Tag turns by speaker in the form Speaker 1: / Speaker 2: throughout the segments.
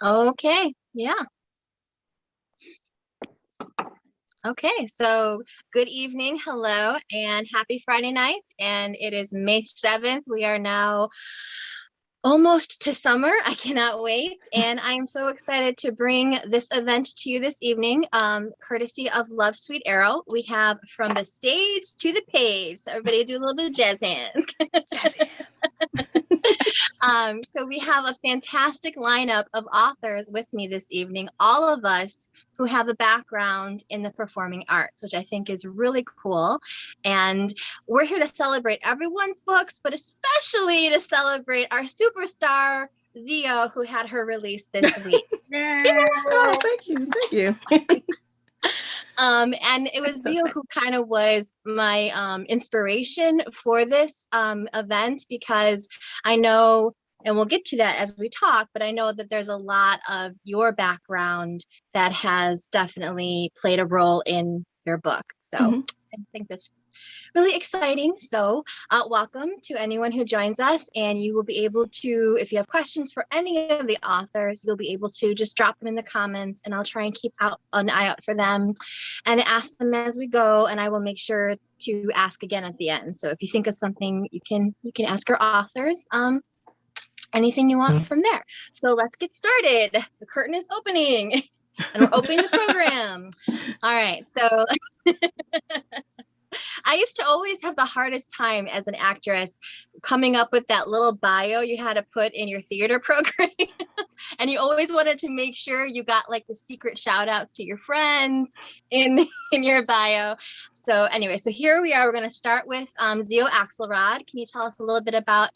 Speaker 1: Okay, yeah. Okay, so good evening, hello, and happy Friday night. And it is May 7th. We are now almost to summer. I cannot wait. And I am so excited to bring this event to you this evening, courtesy of Love Sweet Arrow. We have From the Stage to the Page. So everybody do a little bit of jazz hands.
Speaker 2: Jazz hands.
Speaker 1: So we have a fantastic lineup of authors with me this evening, all of us who have a background in the performing arts, which I think is really cool. And we're here to celebrate everyone's books, but especially to celebrate our superstar, Zeo, who had her release this week.
Speaker 2: Oh, thank you. Thank you.
Speaker 1: And it was Zeo who kind of was my inspiration for this event, because I know, and we'll get to that as we talk, but I know that there's a lot of your background that has definitely played a role in your book. So I think that's really exciting. So welcome to anyone who joins us, and you will be able to, if you have questions for any of the authors, you'll be able to just drop them in the comments, and I'll try and keep an eye out for them and ask them as we go, and I will make sure to ask again at the end. So if you think of something, you can ask our authors anything you want from there. So let's get started. The curtain is opening and we're opening the program. All right, so I used to always have the hardest time as an actress coming up with that little bio you had to put in your theater program. And you always wanted to make sure you got like the secret shout outs to your friends in your bio. So anyway, so here we are. We're going to start with Zeo Axelrod. Can you tell us a little bit about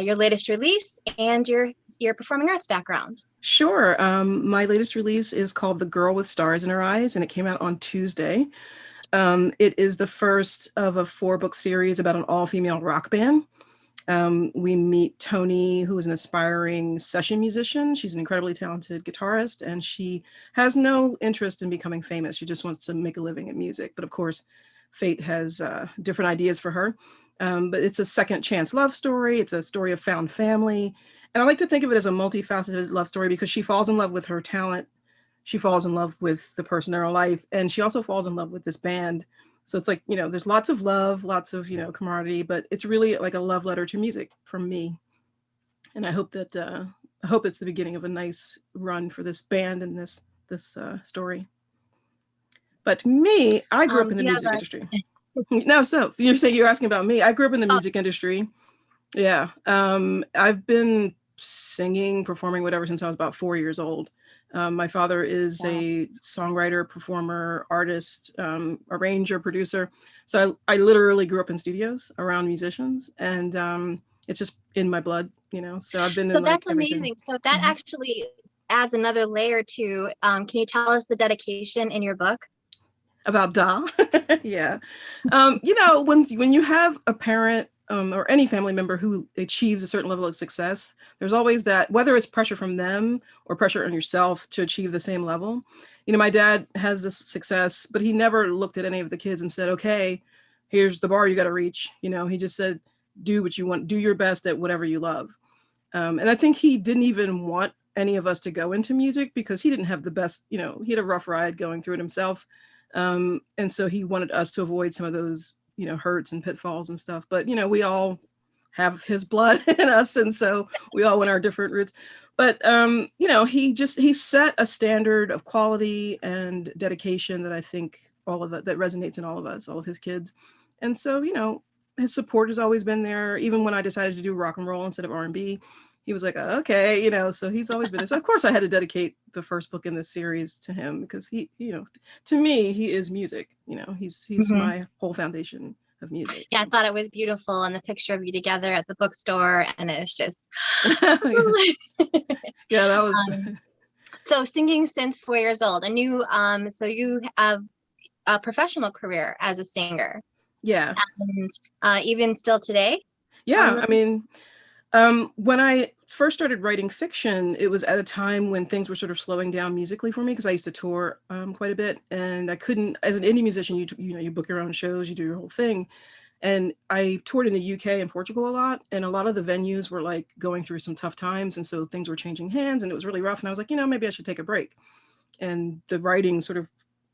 Speaker 1: your latest release and your performing arts background?
Speaker 2: Sure. My latest release is called The Girl with Stars in Her Eyes, and it came out on Tuesday. It is the first of a 4-book series about an all-female rock band. We meet Tony, who is an aspiring session musician. She's an incredibly talented guitarist, and she has no interest in becoming famous. She just wants to make a living in music. But of course, fate has different ideas for her. But it's a second chance love story. It's a story of found family. And I like to think of it as a multifaceted love story because she falls in love with her talent. She falls in love with the person in her life, and she also falls in love with this band. So it's like, there's lots of love, lots of, camaraderie, but it's really like a love letter to music from me. And I hope that, I hope it's the beginning of a nice run for this band and this story. But me, I grew up in the music industry. No, so you're asking about me. I grew up in the music industry. Yeah. I've been singing, performing, whatever, since I was about 4 years old. My father is a songwriter, performer, artist, arranger, producer. So I literally grew up in studios around musicians, and it's just in my blood, So I've been in
Speaker 1: that's
Speaker 2: like everything.
Speaker 1: Amazing. So that actually adds another layer to. Can you tell us the dedication in your book?
Speaker 2: About Da? Yeah. When you have a parent or any family member who achieves a certain level of success, there's always that, whether it's pressure from them or pressure on yourself to achieve the same level. My dad has this success, but he never looked at any of the kids and said, okay, here's the bar you got to reach. He just said, do what you want, do your best at whatever you love. And I think he didn't even want any of us to go into music because he didn't have the best, he had a rough ride going through it himself. And so he wanted us to avoid some of those, hurts and pitfalls and stuff. But, we all have his blood in us. And so we all went our different routes. But, he set a standard of quality and dedication that I think that resonates in all of us, all of his kids. And so, his support has always been there. Even when I decided to do rock and roll instead of R&B, he was like, okay, so he's always been there. So of course I had to dedicate the first book in this series to him because he, to me, he is music, he's my whole foundation of music.
Speaker 1: Yeah, I thought it was beautiful, and the picture of you together at the bookstore, and it's just.
Speaker 2: Yeah, that was.
Speaker 1: So singing since 4 years old, and so you have a professional career as a singer.
Speaker 2: Yeah.
Speaker 1: And even still today?
Speaker 2: Yeah, I mean, when I first started writing fiction, it was at a time when things were sort of slowing down musically for me because I used to tour quite a bit, and I couldn't, as an indie musician, you book your own shows, you do your whole thing, And I toured in the UK and Portugal a lot, and a lot of the venues were like going through some tough times, and so things were changing hands, and it was really rough. And I was like, maybe I should take a break. And the writing sort of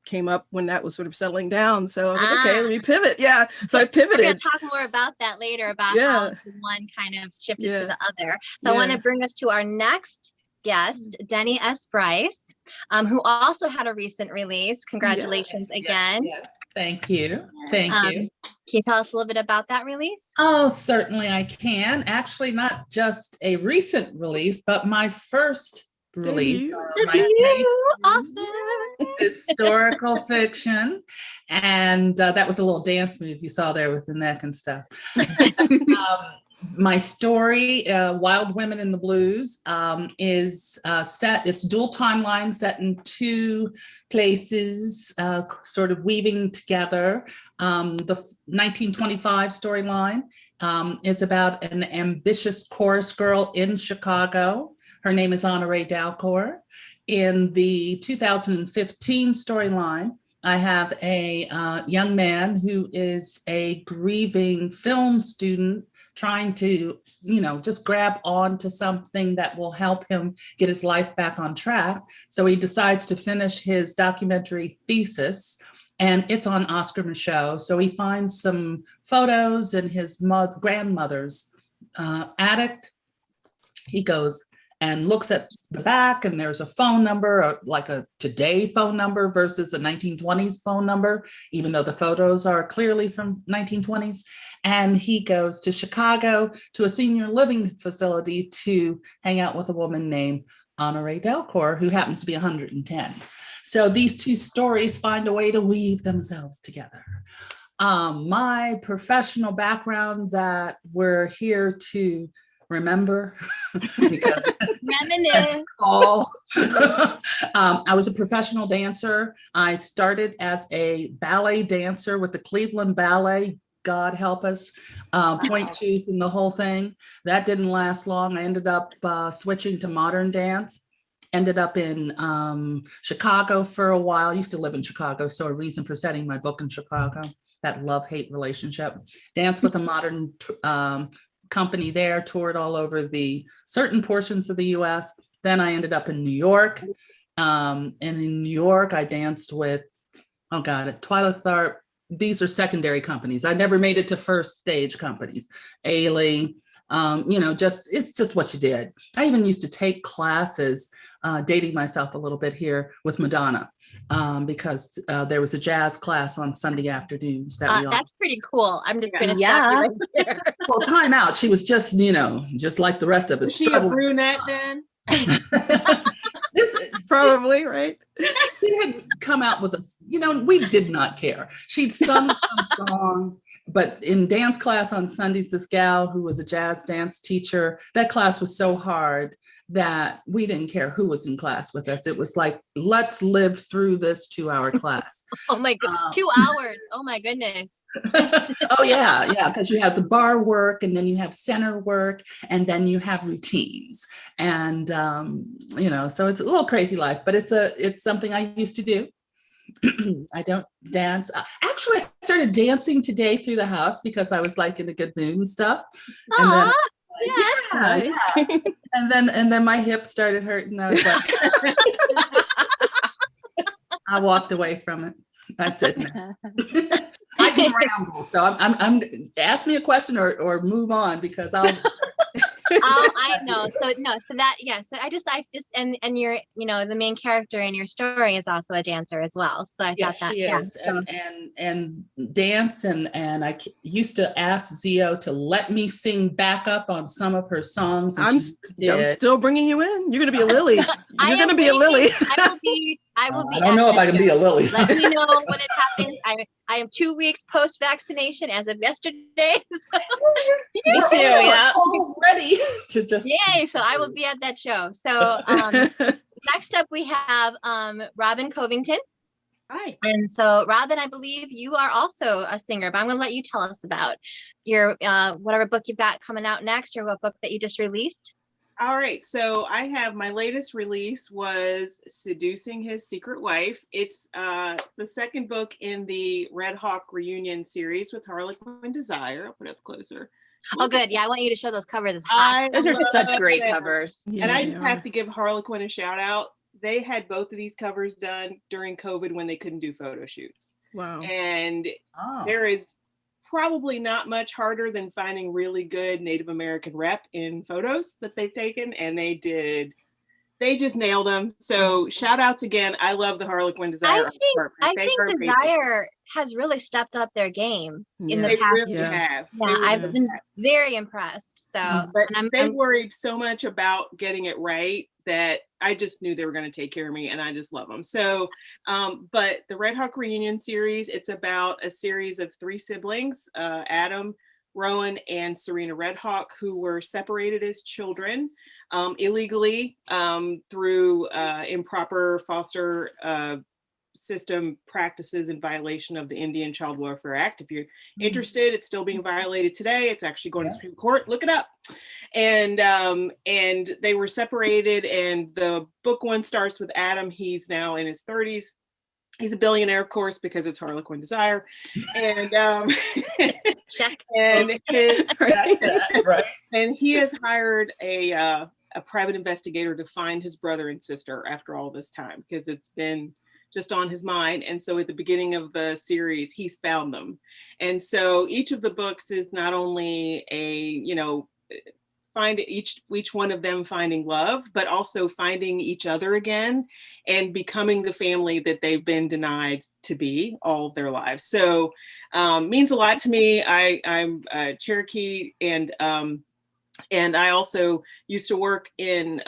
Speaker 2: came up when that was sort of settling down. So I was like, okay, let me pivot. Yeah. So I pivoted.
Speaker 1: We're going to talk more about that later, about how one kind of shifted to the other. So I want to bring us to our next guest, Denny S Price, who also had a recent release. Congratulations again.
Speaker 3: Yes. Thank you. Thank you.
Speaker 1: Can you tell us a little bit about that release?
Speaker 3: Oh, certainly I can. Actually, not just a recent release, but my first release.
Speaker 1: Awesome.
Speaker 3: Historical fiction. And that was a little dance move you saw there with the neck and stuff. My story, Wild Women in the Blues, is set, it's dual timeline set in two places, sort of weaving together. The 1925 storyline is about an ambitious chorus girl in Chicago. Her name is Honorée Dalcour. In the 2015 storyline, I have a young man who is a grieving film student trying to, just grab on to something that will help him get his life back on track. So he decides to finish his documentary thesis, and it's on Oscar Michaud. So he finds some photos in his grandmother's attic. He goes and looks at the back, and there's a phone number, like a today phone number versus a 1920s phone number, even though the photos are clearly from 1920s. And he goes to Chicago to a senior living facility to hang out with a woman named Honorée Dalcour, who happens to be 110. So these two stories find a way to weave themselves together. My professional background that we're here to remember because I was a professional dancer. I started as a ballet dancer with the Cleveland Ballet, God help us, point shoes and the whole thing. That didn't last long. I ended up switching to modern dance. Ended up in Chicago for a while. I used to live in Chicago, so a reason for setting my book in Chicago, that love-hate relationship. Danced with a modern company there, toured all over the certain portions of the US. Then I ended up in New York. And in New York, I danced with, Twyla Tharp. These are secondary companies. I never made it to first stage companies. Ailey, it's just what you did. I even used to take classes, dating myself a little bit here, with Madonna, because there was a jazz class on Sunday afternoons.
Speaker 1: That's pretty cool. I'm just going to stop you right there.
Speaker 3: Well, time out. She was just, just like the rest of us.
Speaker 4: Was she a brunette then?
Speaker 2: Probably, right?
Speaker 3: She had come out with us, we did not care. She'd sung some song, but in dance class on Sundays, this gal who was a jazz dance teacher, that class was so hard that we didn't care who was in class with us. It was like, let's live through this 2-hour class.
Speaker 1: Oh my God, 2 hours. Oh my goodness.
Speaker 3: Oh yeah. Because you have the bar work, and then you have center work, and then you have routines. And, so it's a little crazy life, but it's something I used to do. I don't dance. Actually, I started dancing today through the house because I was like in a good mood and stuff. And then,
Speaker 2: Nice.
Speaker 3: And then my hip started hurting. I was like, I walked away from it. I said, no. I can ramble, so I'm ask me a question or move on, because I'll.
Speaker 1: I know. So I just, and you're, the main character in your story is also a dancer as well. So I thought that.
Speaker 3: She is. And dance. And I used to ask Zeo to let me sing backup on some of her songs. And
Speaker 2: I'm still bringing you in. You're going to be a Lily. You're going to be a Lily.
Speaker 1: I will be.
Speaker 3: I don't know if I can be a Lily.
Speaker 1: Let me know when it happens. I am 2 weeks post-vaccination as of yesterday. So.
Speaker 3: Me too. Yeah. All ready to just.
Speaker 1: Yay! So I will be at that show. So next up we have Robin Covington.
Speaker 4: Hi.
Speaker 1: And so Robin, I believe you are also a singer, but I'm going to let you tell us about your whatever book you've got coming out next, or what book that you just released.
Speaker 4: All right, so I have my latest release was Seducing His Secret Wife. It's the second book in the Red Hawk reunion series with Harlequin Desire. I'll put it up closer.
Speaker 1: Oh, good. Yeah, I want you to show those covers. It's hot.
Speaker 5: Those are such
Speaker 4: love
Speaker 5: great
Speaker 4: them.
Speaker 5: covers.
Speaker 2: Yeah,
Speaker 4: And I
Speaker 2: they
Speaker 4: just
Speaker 2: are.
Speaker 4: have to give Harlequin a shout out. They had both of these covers done during COVID when they couldn't do photo shoots.
Speaker 2: Wow.
Speaker 4: And
Speaker 3: Oh.
Speaker 4: there is probably not much harder than finding really good Native American rep in photos that they've taken, and they just nailed them. So shout outs again. I love the Harlequin Desire.
Speaker 1: I think Desire has really stepped up their game in the
Speaker 4: They
Speaker 1: past.
Speaker 4: really
Speaker 2: Yeah.
Speaker 4: have.
Speaker 1: Yeah,
Speaker 4: They really
Speaker 1: I've
Speaker 4: have.
Speaker 1: been very impressed. So,
Speaker 4: But
Speaker 1: and
Speaker 4: they
Speaker 1: I'm
Speaker 4: worried so much about getting it right that I just knew they were going to take care of me, and I just love them. So, but the Red Hawk Reunion series, it's about a series of three siblings, Adam, Rowan, and Serena Red Hawk, who were separated as children illegally through improper foster system practices in violation of the Indian Child Welfare Act. If you're interested, it's still being violated today. It's actually going to Supreme Court. Look it up. And they were separated. And the book one starts with Adam. He's now in his 30s. He's a billionaire, of course, because it's Harlequin Desire. And
Speaker 1: check.
Speaker 4: and his,
Speaker 3: Right.
Speaker 4: and he has hired a private investigator to find his brother and sister after all this time, because it's been just on his mind. And so at the beginning of the series, he's found them. And so each of the books is not only find each one of them finding love, but also finding each other again and becoming the family that they've been denied to be all of their lives. So means a lot to me. I'm Cherokee, and I also used to work in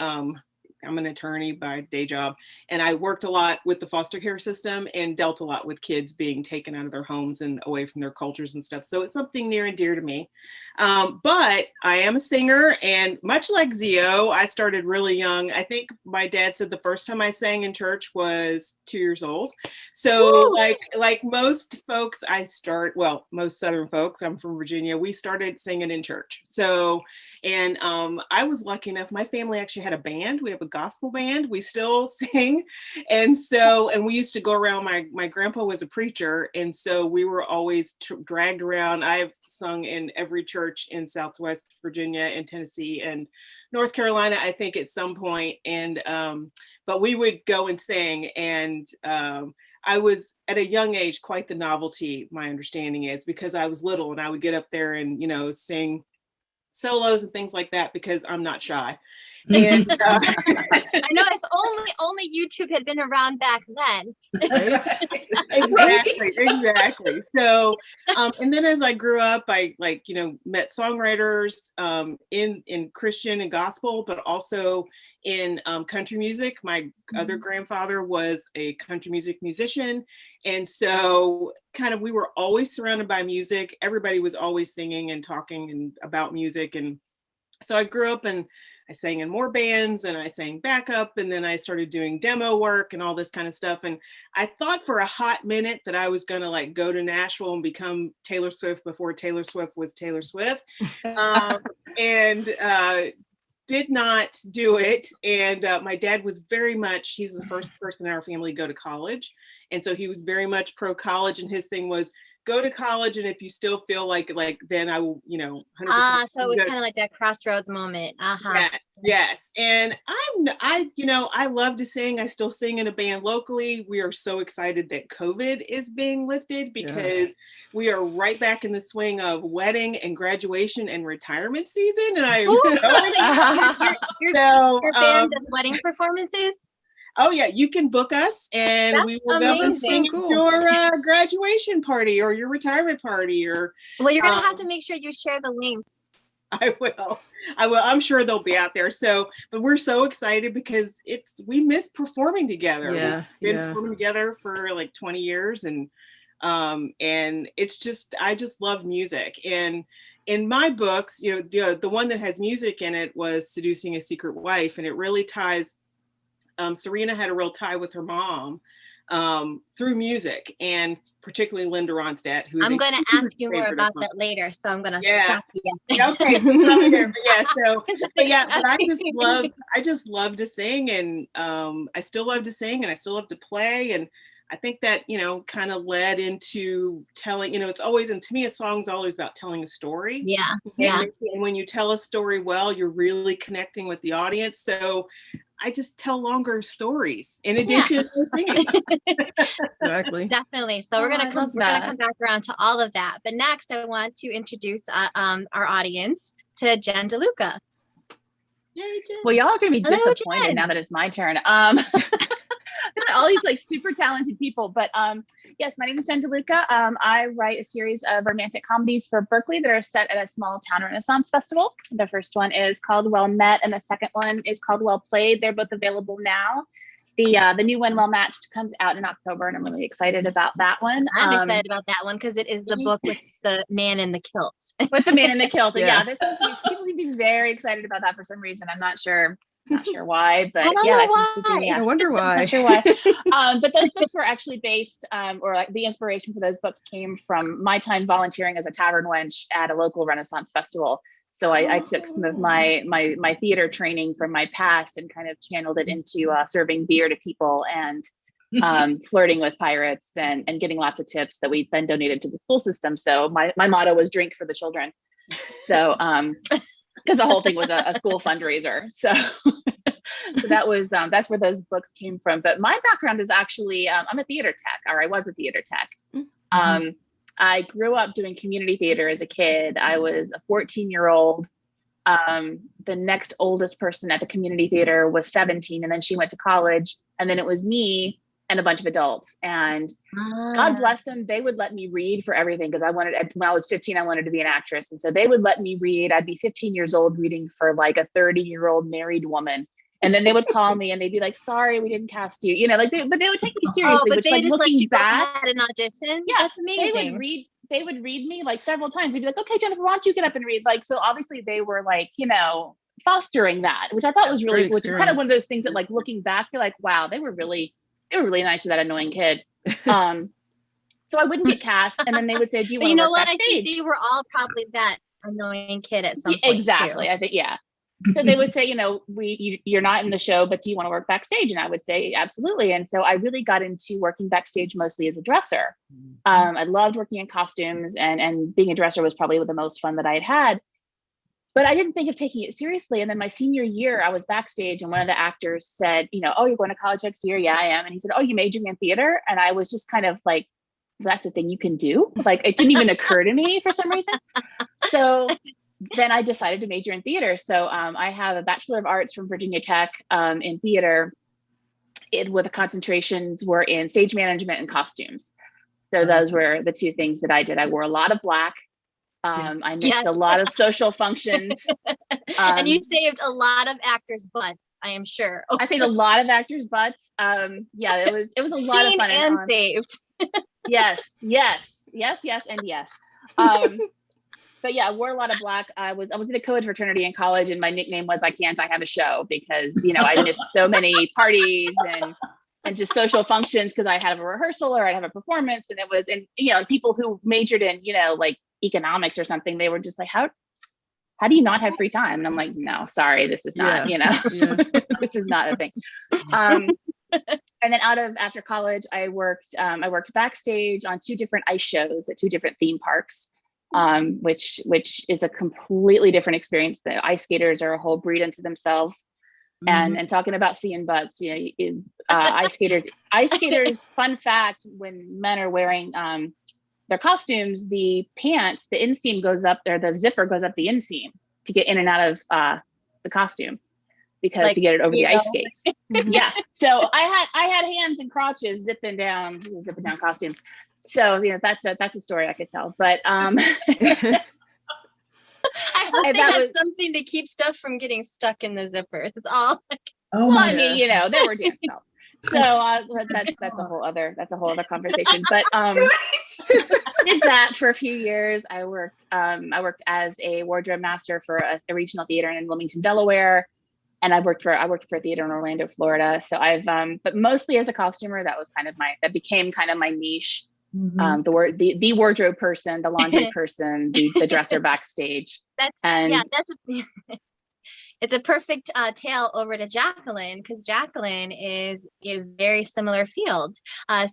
Speaker 4: I'm an attorney by day job, and I worked a lot with the foster care system and dealt a lot with kids being taken out of their homes and away from their cultures and stuff. So it's something near and dear to me. But I am a singer, and much like Zeo, I started really young. I think my dad said the first time I sang in church was 2 years old. So like most folks, most Southern folks, I'm from Virginia, we started singing in church. So, and I was lucky enough, my family actually had a band. We have a gospel band. We still sing. And we used to go around, my grandpa was a preacher. And so we were always dragged around. I've sung in every church in Southwest Virginia and Tennessee and North Carolina, I think at some point. And, but we would go and sing. And I was at a young age, quite the novelty, my understanding is, because I was little and I would get up there and, sing solos and things like that because I'm not shy. And
Speaker 1: I know, if only YouTube had been around back then.
Speaker 2: Right?
Speaker 4: Exactly. So, and then as I grew up, I met songwriters in Christian and gospel, but also in country music. My other grandfather was a country music musician. And so we were always surrounded by music. Everybody was always singing and talking and about music. And so I grew up and I sang in more bands and I sang backup, and then I started doing demo work and all this kind of stuff. And I thought for a hot minute that I was going to go to Nashville and become Taylor Swift before Taylor Swift was Taylor Swift. And did not do it. And my dad was he's the first person in our family to go to college. And so he was very much pro college, and his thing was go to college. And if you still feel like then I will, 100%.
Speaker 1: So it was kind of like that crossroads moment.
Speaker 4: Yes. And I love to sing. I still sing in a band locally. We are so excited that COVID is being lifted, because we are right back in the swing of wedding and graduation and retirement season. And
Speaker 1: your band does wedding performances?
Speaker 4: Oh yeah, you can book us and we will go and sing at your graduation party or your retirement party. Or
Speaker 1: well, you're gonna have to make sure you share the links.
Speaker 4: I will. I'm sure they'll be out there. So, but we're so excited because we miss performing together.
Speaker 2: Yeah,
Speaker 4: We've been performing together for 20 years, and it's just, I just love music. And in my books, the one that has music in it was Seducing a Secret Wife, and it really ties. Serena had a real tie with her mom through music, and particularly Linda Ronstadt, who is
Speaker 1: I'm going to ask you more
Speaker 4: favorite
Speaker 1: about
Speaker 4: of
Speaker 1: that later, so I'm going to
Speaker 4: Yeah.
Speaker 1: stop you.
Speaker 4: Okay, probably there. But yeah, but I just love to sing, and I still love to sing, and I still love to play, and I think that, you know, kind of led into telling, you know, it's always, and to me, a song's always about telling a story.
Speaker 1: Yeah,
Speaker 4: And,
Speaker 1: yeah.
Speaker 4: and when you tell a story well, you're really connecting with the audience. So I just tell longer stories in addition to singing.
Speaker 2: Exactly.
Speaker 1: Definitely. So we're gonna come back around to all of that. But next, I want to introduce our audience to Jen Deluca.
Speaker 4: Yay, Jen.
Speaker 5: Well, y'all are gonna be
Speaker 1: Hello,
Speaker 5: disappointed
Speaker 1: Jen.
Speaker 5: now that it's my turn. All these like super talented people, but yes, my name is Jen Deluca. I write a series of romantic comedies for Berkeley that are set at a small town Renaissance festival. The first one is called Well Met, and the second one is called Well Played. They're both available now. The new one, Well Matched, comes out in October, and I'm really excited about that one.
Speaker 1: I'm excited about that one because it is the book with the man in the kilt.
Speaker 5: With the man in the kilt.
Speaker 2: Yeah.
Speaker 5: This seems to be, people seem to be very excited about that for some reason. I'm not sure why, but
Speaker 1: I don't
Speaker 5: yeah,
Speaker 1: know
Speaker 5: that seems to be.
Speaker 2: I wonder why.
Speaker 5: Not sure why. But those books were actually based, or like the inspiration for those books came from my time volunteering as a tavern wench at a local Renaissance festival. So I took some of my theater training from my past and kind of channeled it into serving beer to people and flirting with pirates and getting lots of tips that we then donated to the school system. So my motto was drink for the children. So because the whole thing was a school fundraiser. So that was that's where those books came from. But my background is actually I'm a theater tech, or I was a theater tech. I grew up doing community theater as a kid. I was a 14-year-old. The next oldest person at the community theater was 17, and then she went to college, and then it was me and a bunch of adults. And God bless them, they would let me read for everything, because when I was 15, I wanted to be an actress. And so they would let me read. I'd be 15 years old reading for like a 30-year-old married woman. And then they would call me and they'd be like, sorry, we didn't cast you. You know, like but they would take me seriously,
Speaker 1: but
Speaker 5: which
Speaker 1: they
Speaker 5: like
Speaker 1: just
Speaker 5: looking
Speaker 1: let you
Speaker 5: back.
Speaker 1: go ahead and audition.
Speaker 5: Yeah,
Speaker 1: That's amazing.
Speaker 5: They would read me like several times. They'd be like, okay, Jennifer, why don't you get up and read? Like, so obviously they were like, you know, fostering that, which I thought was really, which is kind of one of those things that like looking back, you're like, wow, they were really nice to that annoying kid. So I wouldn't get cast, and then they would say, do you want to work backstage?
Speaker 1: I think they were all probably that annoying kid at some point.
Speaker 5: Exactly.
Speaker 1: Too.
Speaker 5: I think, yeah. So they would say, you know, you're not in the show, but do you want to work backstage? And I would say, absolutely. And so I really got into working backstage mostly as a dresser. I loved working in costumes, and being a dresser was probably the most fun that I had. But I didn't think of taking it seriously. And then my senior year, I was backstage, and one of the actors said, you know, oh, you're going to college next year? Yeah, I am. And he said, oh, you majoring in theater? And I was just kind of like, that's a thing you can do. Like, it didn't even occur to me for some reason. So then I decided to major in theater. So I have a Bachelor of Arts from Virginia Tech in theater, with the concentrations were in stage management and costumes. So those were the two things that I did. I wore a lot of black. I missed a lot of social functions.
Speaker 1: And you saved a lot of actors' butts, I am sure.
Speaker 5: I saved a lot of actors' butts. Yeah, it was a lot of fun.
Speaker 1: And saved.
Speaker 5: Yes, and yes. But yeah, I wore a lot of black. I was in a co-ed fraternity in college, and my nickname was I have a show, because, you know, I missed so many parties and just social functions, because I had a rehearsal or I'd have a performance, and it was, and you know, people who majored in, you know, like economics or something, they were just like, how do you not have free time? And I'm like, no, sorry, this is not, you know, this is not a thing. And then after college, I worked backstage on 2 different ice shows at 2 different theme parks, which is a completely different experience. The ice skaters are a whole breed unto themselves. And talking about seeing butts, you know, ice skaters, fun fact, when men are wearing their costumes, the pants, the inseam goes up there, the zipper goes up the inseam to get in and out of the costume, because to get it over the ice skates. Yeah. So I had hands and crotches zipping down costumes. So, you know, that's a story I could tell. But
Speaker 1: I hope they had something to keep stuff from getting stuck in the zippers. It's all.
Speaker 5: I mean, you know, there were dance belts. So that's a whole other conversation. But did that for a few years. I worked as a wardrobe master for a regional theater in Wilmington, Delaware. and I worked for theater in Orlando, Florida. So but mostly as a costumer, that became kind of my niche.
Speaker 3: Mhm.
Speaker 5: The wardrobe person, the laundry person, the dresser backstage.
Speaker 1: It's a perfect tale over to Jacqueline, because Jacqueline is a very similar field.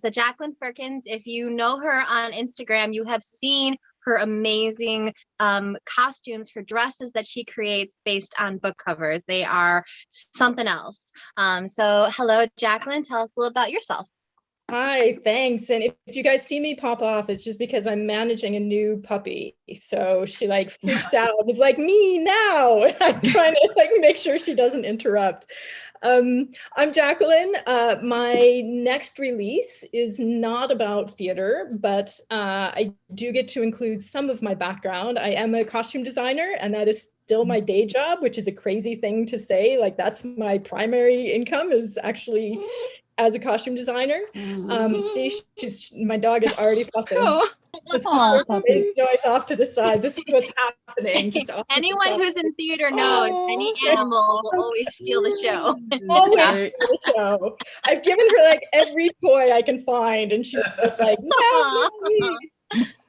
Speaker 1: So Jacqueline Perkins, if you know her on Instagram, you have seen her amazing costumes, her dresses that she creates based on book covers. They are something else. So hello, Jacqueline, tell us a little about yourself.
Speaker 6: Hi, thanks. And if you guys see me pop off, it's just because I'm managing a new puppy. So she like freaks out. It's like, me now. I'm trying to like make sure she doesn't interrupt. I'm Jacqueline. My next release is not about theater, but I do get to include some of my background. I am a costume designer, and that is still my day job, which is a crazy thing to say. Like, that's my primary income, is actually as a costume designer. See, my dog is already fussing.
Speaker 3: Aw, puppy.
Speaker 6: Noise off to the side. This is what's happening.
Speaker 1: Anyone who's in theater knows any animal will always steal the show.
Speaker 6: Always steal the show. I've given her like every toy I can find, and she's just like, no,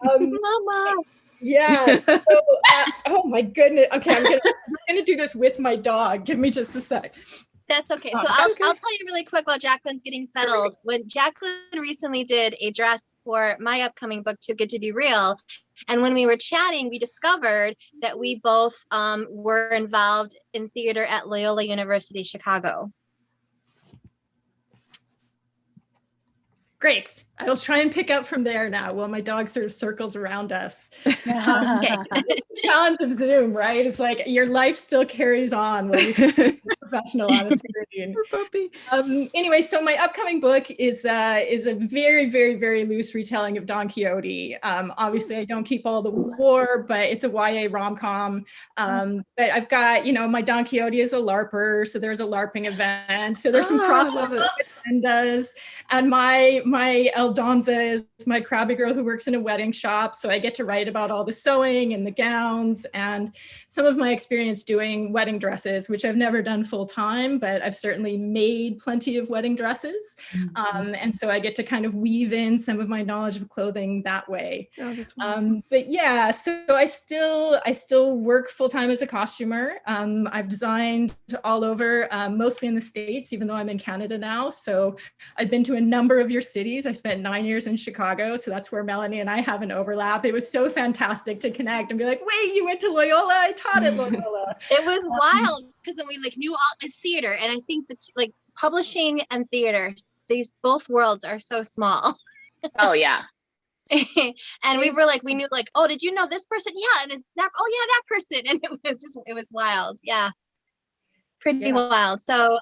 Speaker 1: Mama.
Speaker 6: yeah. So, oh my goodness. Okay, I'm gonna do this with my dog. Give me just a sec.
Speaker 1: That's okay. So I'll tell you really quick while Jacqueline's getting settled. When Jacqueline recently did a dress for my upcoming book, Too Good to Be Real, and when we were chatting, we discovered that we both were involved in theater at Loyola University, Chicago.
Speaker 6: Great. I will try and pick up from there now while my dog sort of circles around us.
Speaker 1: Okay.
Speaker 6: The challenge of Zoom, right? It's like your life still carries on when you're professional on a screen.
Speaker 2: Puppy.
Speaker 6: Anyway, so my upcoming book is a very, very, very loose retelling of Don Quixote. Obviously, I don't keep all the lore, but it's a YA rom-com. But I've got, my Don Quixote is a LARPer, so there's a LARPing event. So there's some crossover and my Aldonza is my crabby girl who works in a wedding shop. So I get to write about all the sewing and the gowns and some of my experience doing wedding dresses, which I've never done full time, but I've certainly made plenty of wedding dresses. And so I get to kind of weave in some of my knowledge of clothing that way.
Speaker 2: Oh, that's
Speaker 6: but yeah, so I still work full time as a costumer. I've designed all over, mostly in the States, even though I'm in Canada now. So I've been to a number of your cities. I spent 9 years in Chicago, so that's where Melanie and I have an overlap. It was so fantastic to connect and be like, wait, you went to Loyola? I taught at Loyola.
Speaker 1: It was wild because then we knew all this theater, and I think that publishing and theater, these both worlds are so small.
Speaker 5: Oh yeah.
Speaker 1: And we were we knew oh, did you know this person? Yeah, and it's that. Oh yeah, that person, and it was wild. Yeah, pretty wild. So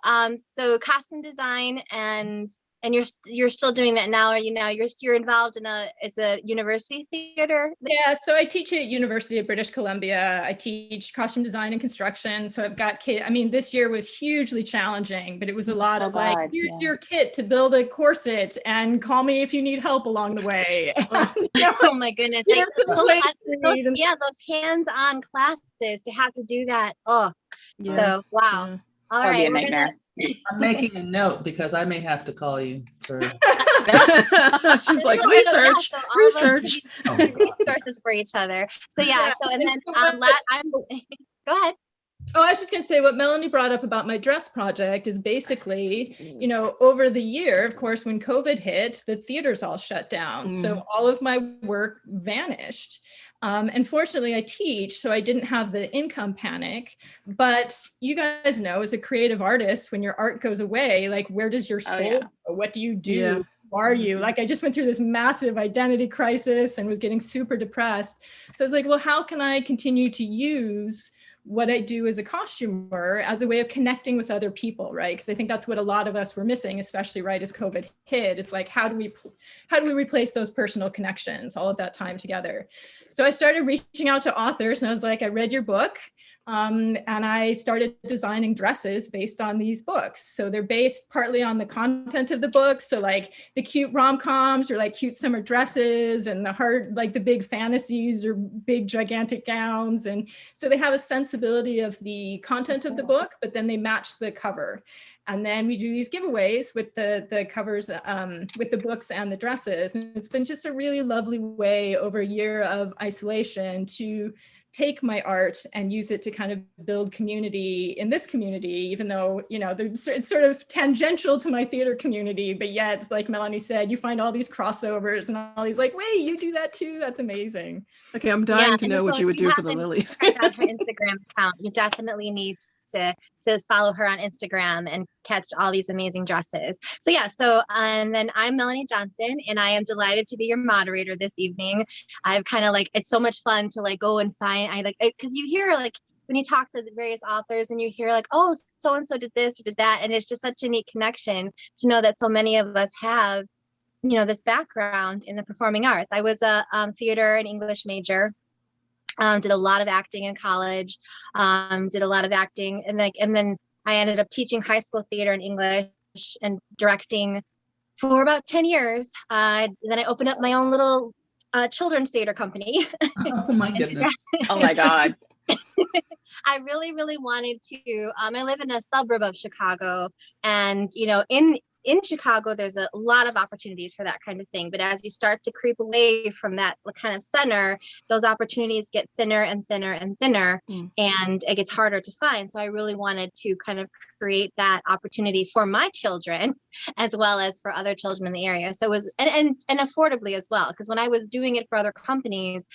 Speaker 1: so costume design and you're still doing that now. Are you now? You're involved in it's a university theater.
Speaker 6: Yeah, so I teach at University of British Columbia. I teach costume design and construction. So I've got kids. I mean, this year was hugely challenging, but it was a lot of here's your kit to build a corset, and call me if you need help along the way.
Speaker 1: Oh my goodness! Those hands-on classes to have to do that. Oh, yeah. So wow.
Speaker 5: Yeah.
Speaker 1: All right,
Speaker 5: we're gonna.
Speaker 3: I'm making a note because I may have to call you for.
Speaker 2: She's like, research.
Speaker 1: Resources for each other. So yeah. So and then go ahead.
Speaker 6: Oh, I was just going to say what Melanie brought up about my dress project is basically, over the year, of course, when COVID hit, the theaters all shut down. So all of my work vanished. And fortunately, I teach, so I didn't have the income panic. But you guys know, as a creative artist, when your art goes away, where does your soul go? What do you do?
Speaker 2: Yeah.
Speaker 6: Who are you? I just went through this massive identity crisis and was getting super depressed. So I was like, well, how can I continue to use what I do as a costumer as a way of connecting with other people, right? Because I think that's what a lot of us were missing, especially right as COVID hit. It's how do we replace those personal connections, all of that time together? So I started reaching out to authors, and I was like, I read your book. And I started designing dresses based on these books. So they're based partly on the content of the books. So like the cute rom-coms or like cute summer dresses, and the hard, like the big fantasies or big gigantic gowns. And so they have a sensibility of the content of the book, but then they match the cover. And then we do these giveaways with the covers, with the books and the dresses. And it's been just a really lovely way over a year of isolation to take my art and use it to kind of build community in this community, even though, you know, it's sort of tangential to my theater community, but yet, like Melanie said, you find all these crossovers and all these like, wait, you do that too? That's amazing.
Speaker 2: Okay, I'm dying to know what you would do for the lilies.
Speaker 1: Checked out her Instagram account. You definitely need to follow her on Instagram and catch all these amazing dresses. So yeah, and then I'm Melanie Johnson, and I am delighted to be your moderator this evening. I've kind of like, it's so much fun to like go and find, because you hear like, when you talk to the various authors and you hear like, oh, so-and-so did this or did that. And it's just such a neat connection to know that so many of us have, you know, this background in the performing arts. I was a theater and English major. Did a lot of acting in college, did a lot of acting, and then I ended up teaching high school theater and English and directing for about 10 years. Then I opened up my own little children's theater company.
Speaker 3: Oh my goodness.
Speaker 5: Oh my God.
Speaker 1: I really, really wanted to. I live in a suburb of Chicago, and you know, in Chicago, there's a lot of opportunities for that kind of thing. But as you start to creep away from that kind of center, those opportunities get thinner and thinner and thinner, and it gets harder to find. So I really wanted to kind of create that opportunity for my children, as well as for other children in the area. So it was, and affordably as well, because when I was doing it for other companies,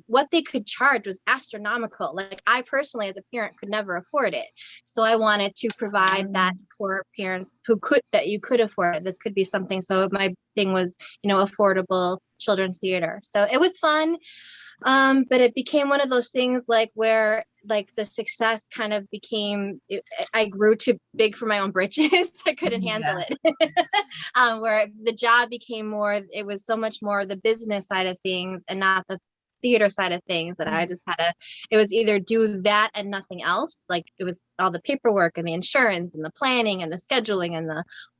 Speaker 1: what they could charge was astronomical. Like I personally, as a parent, could never afford it. So I wanted to provide that for parents that you could afford it. This could be something. So my thing was, you know, affordable children's theater. So it was fun. But it became one of those things like where like the success kind of became, I grew too big for my own britches. I couldn't handle it. Where the job became more, it was so much more the business side of things and not the theater side of things, that I just had it was either do that and nothing else. Like it was all the paperwork and the insurance and the planning and the scheduling and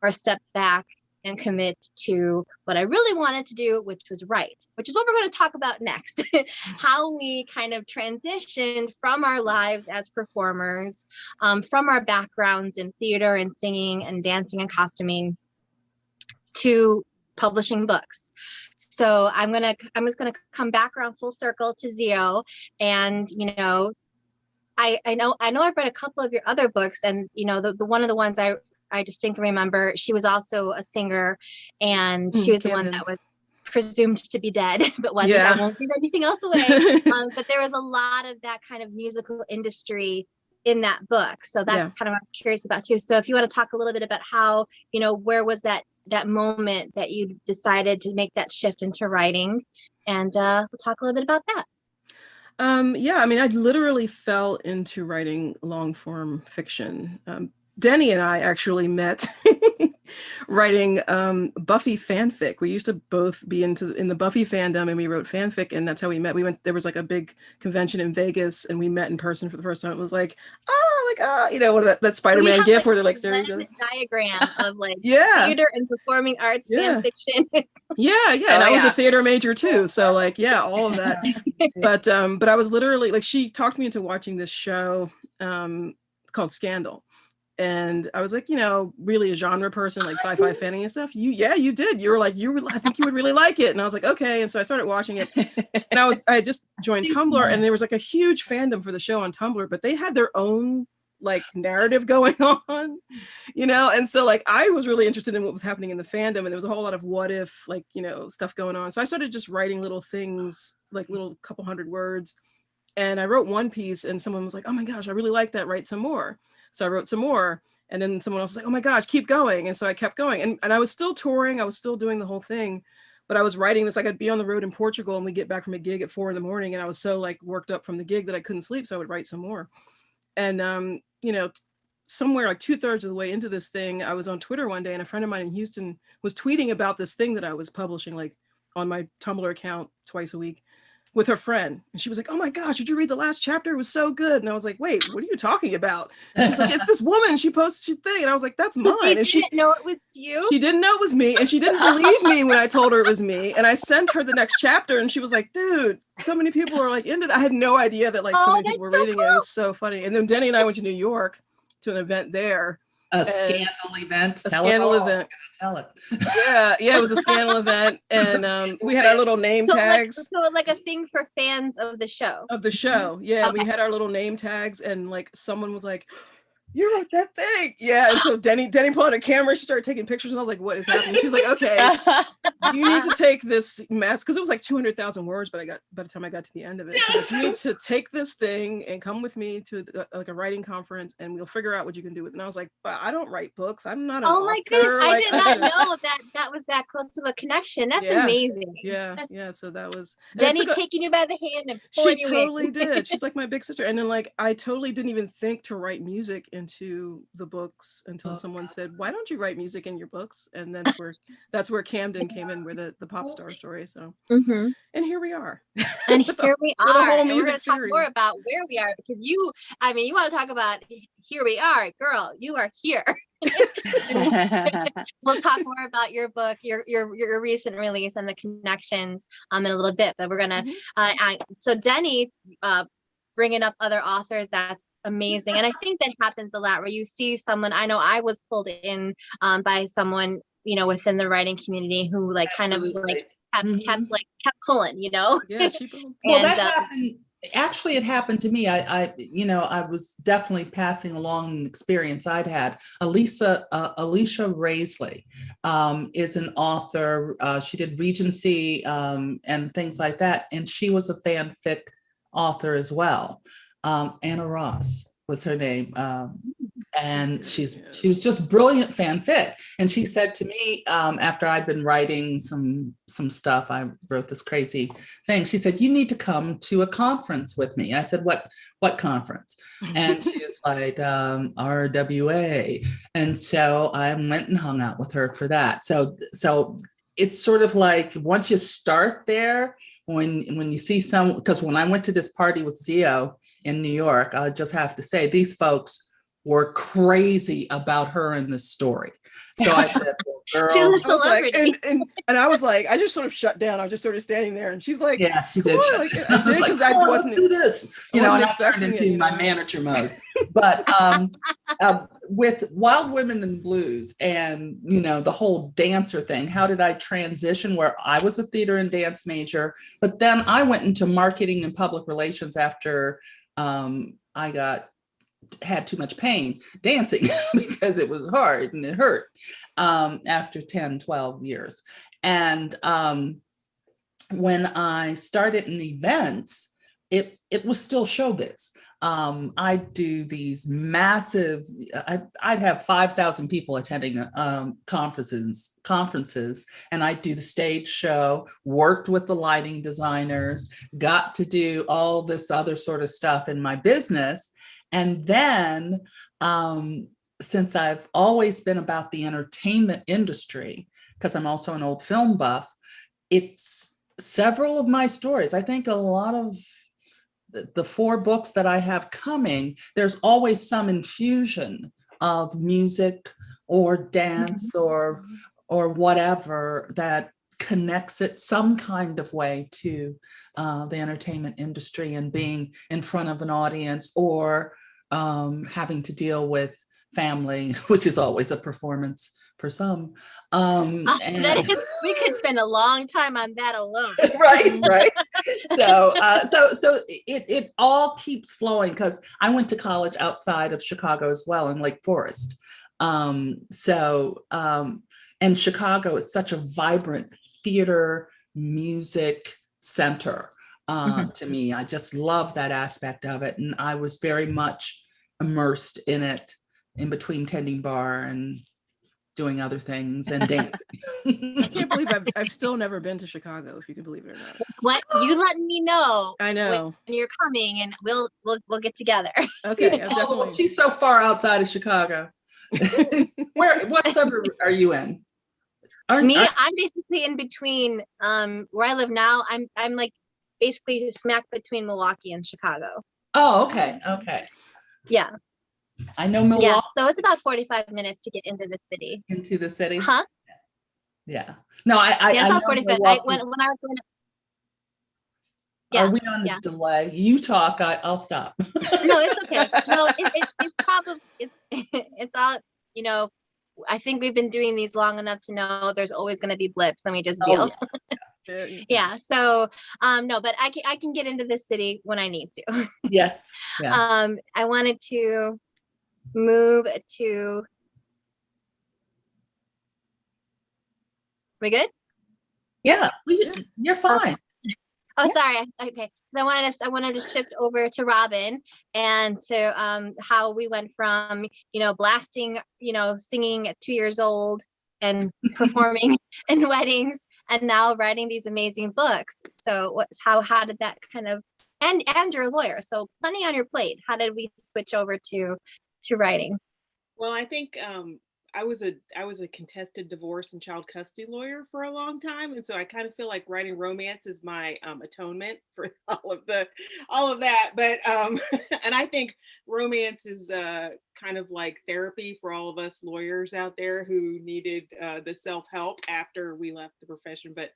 Speaker 1: or step back and commit to what I really wanted to do, which was write, which is what we're going to talk about next. How we kind of transitioned from our lives as performers, from our backgrounds in theater and singing and dancing and costuming, to publishing books. So I'm just gonna come back around full circle to Zeo, and you know, I know I've read a couple of your other books, and you know, the one of the ones I distinctly remember, she was also a singer, and she was the one that was presumed to be dead, but wasn't. I won't give anything else away. But there was a lot of that kind of musical industry in that book, so that's kind of what I was curious about too. So if you want to talk a little bit about how, you know, where was that moment that you decided to make that shift into writing, and we'll talk a little bit about that.
Speaker 2: Yeah, I mean, I literally fell into writing long form fiction. Denny and I actually met writing Buffy fanfic. We used to both be in the Buffy fandom, and we wrote fanfic, and that's how we met. There was like a big convention in Vegas, and we met in person for the first time. It was like, you know, what that Spider-Man gif where they're like staring at each other.
Speaker 1: Diagram of like theater and performing arts fan fiction.
Speaker 2: And I was a theater major too, so like all of that. But I was literally like, she talked me into watching this show called Scandal. And I was like, you know, really a genre person, like sci-fi, fantasy and stuff. You did. You were like, I think you would really like it. And I was like, okay. And so I started watching it. And I just joined Tumblr, and there was like a huge fandom for the show on Tumblr, but they had their own like narrative going on, you know? And so like, I was really interested in what was happening in the fandom, and there was a whole lot of what if, like, you know, stuff going on. So I started just writing little things, like little couple hundred words. And I wrote one piece, and someone was like, oh my gosh, I really like that. Write some more. So I wrote some more, and then someone else was like, oh my gosh, keep going. And so I kept going, and I was still touring. I was still doing the whole thing, but I was writing this. Like I'd be on the road in Portugal, and we get back from a gig at 4 a.m, and I was so like worked up from the gig that I couldn't sleep. So I would write some more. And, you know, somewhere like 2/3 of the way into this thing, I was on Twitter one day, and a friend of mine in Houston was tweeting about this thing that I was publishing, like on my Tumblr account twice a week. with her friend. And she was like, oh my gosh, did you read the last chapter? It was so good. And I was like, wait, what are you talking about? And she's like, it's this woman. She posted a thing. And I was like, that's
Speaker 1: So
Speaker 2: mine. And
Speaker 1: she didn't know it was you?
Speaker 2: She didn't know it was me. And she didn't believe me when I told her it was me. And I sent her the next chapter and she was like, dude, so many people were like into that. I had no idea that like so many people were reading it. It was so funny. And then Denny and I went to New York to an event there.
Speaker 3: A scandal event.
Speaker 2: A scandal event.
Speaker 3: Tell it.
Speaker 2: Yeah, it was a scandal event, and we had our little name tags.
Speaker 1: Like a thing for fans of the show.
Speaker 2: Yeah. Okay. We had our little name tags, and like someone was like, "You wrote that thing." Yeah, and so Denny pulled out a camera. She started taking pictures, and I was like, "What is happening?" She's like, "Okay, you need to take this mass," because it was like 200,000 words. But by the time I got to the end of it, yes! You need to take this thing and come with me to like a writing conference, and we'll figure out what you can do with it. And I was like, "But I don't write books. I'm not an author."
Speaker 1: My goodness, I did not know that was that close of a connection. That's amazing.
Speaker 2: Yeah. So that was
Speaker 1: Denny taking you by the hand and pulling you in.
Speaker 2: She totally did. She's like my big sister. And then like I totally didn't even think to write music into the books until someone said, why don't you write music in your books? And that's where Camden came in with the pop star story. So and here we are.
Speaker 1: And here we are.
Speaker 2: And we're
Speaker 1: going to talk more about where we are, because you want to talk about here we are, girl, you are here. We'll talk more about your book, your recent release and the connections in a little bit, but we're gonna so Denny bringing up other authors, that's amazing. And I think that happens a lot where you see someone. I know I was pulled in by someone within the writing community who like kind of like kept pulling,
Speaker 2: Yeah, she pulled.
Speaker 3: Well, that happened. Actually, it happened to me. I was definitely passing along an experience I'd had. Alicia Raisley is an author. She did Regency and things like that. And she was a fanfic author as well. Anna Ross was her name. And she was just brilliant fanfic. And she said to me, after I'd been writing some stuff, I wrote this crazy thing. She said, you need to come to a conference with me. I said, what conference? And she was like, RWA. And so I went and hung out with her for that. So it's sort of like, once you start there, when you see because when I went to this party with Zeo in New York, I just have to say, these folks were crazy about her in this story. So I said, well, girl,
Speaker 1: she's a celebrity.
Speaker 2: And I was like, I just sort of shut down. I was just sort of standing there, and she's like,
Speaker 3: yeah, she did.
Speaker 2: Like, I did because I wasn't
Speaker 3: do this, and I turned into my manager mode. But with Wild Women in the Blues and the whole dancer thing, how did I transition where I was a theater and dance major, but then I went into marketing and public relations after I had too much pain dancing because it was hard and it hurt after 10, 12 years. And when I started in events, it was still showbiz. I'd do these massive, I'd have 5,000 people attending conferences, and I'd do the stage show, worked with the lighting designers, got to do all this other sort of stuff in my business. And then, since I've always been about the entertainment industry, because I'm also an old film buff, it's several of my stories. I think a lot of the 4 books that I have coming, there's always some infusion of music or dance or whatever that connects it some kind of way to the entertainment industry and being in front of an audience or having to deal with family, which is always a performance for some.
Speaker 1: We could spend a long time on that alone.
Speaker 3: Right. So it all keeps flowing because I went to college outside of Chicago as well in Lake Forest. And Chicago is such a vibrant theater, music center. To me, I just love that aspect of it. And I was very much immersed in it in between tending bar and doing other things and dancing.
Speaker 2: I can't believe I've still never been to Chicago, if you can believe it or not.
Speaker 1: What? You let me know.
Speaker 2: I know.
Speaker 1: When you're coming, and we'll get together.
Speaker 2: Okay. Definitely.
Speaker 3: She's so far outside of Chicago. What suburb are you in?
Speaker 1: I'm basically in between where I live now. I'm like basically smack between Milwaukee and Chicago.
Speaker 3: Oh, okay. Okay.
Speaker 1: Yeah.
Speaker 3: I know Milwaukee.
Speaker 1: Yeah. So it's about 45 minutes to get into the city.
Speaker 3: Into the city.
Speaker 1: Huh?
Speaker 3: Yeah. No, I
Speaker 1: Yeah,
Speaker 3: I
Speaker 1: about
Speaker 3: know
Speaker 1: 45.
Speaker 3: Milwaukee.
Speaker 1: When I was going to,
Speaker 3: Are
Speaker 1: yeah,
Speaker 3: we on a
Speaker 1: yeah.
Speaker 3: delay? You talk, I'll stop.
Speaker 1: No, it's okay. No, it's probably, it's all, you know, I think we've been doing these long enough to know there's always going to be blips and we just
Speaker 3: Oh,
Speaker 1: deal.
Speaker 3: yeah.
Speaker 1: Yeah. So, no, but I can get into this city when I need to.
Speaker 3: Yes. Yes.
Speaker 1: I wanted to move to, we good?
Speaker 3: Yeah. You're fine.
Speaker 1: Oh,
Speaker 3: Yeah.
Speaker 1: sorry. Okay. So I wanted to shift over to Robin and to how we went from, blasting, singing at 2 years old and performing in weddings and now writing these amazing books. So how did that kind of, and you're a lawyer, so plenty on your plate. How did we switch over to writing?
Speaker 4: Well, I think I was a contested divorce and child custody lawyer for a long time, and so I kind of feel like writing romance is my atonement for all of that. But and I think romance is kind of like therapy for all of us lawyers out there who needed the self-help after we left the profession. But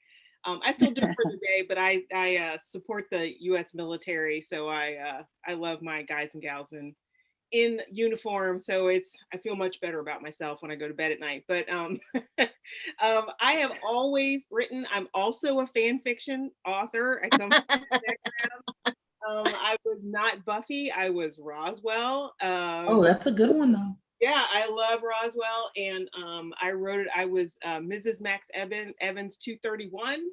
Speaker 4: I still do it for the day. But I support the U.S. military, so I love my guys and gals in uniform, so I feel much better about myself when I go to bed at night. But I have always written. I'm also a fan fiction author. I come from that background. I was not Buffy. I was Roswell.
Speaker 3: Oh, that's a good one though.
Speaker 4: Yeah, I love Roswell, and I wrote it. I was Mrs. Max Evans 231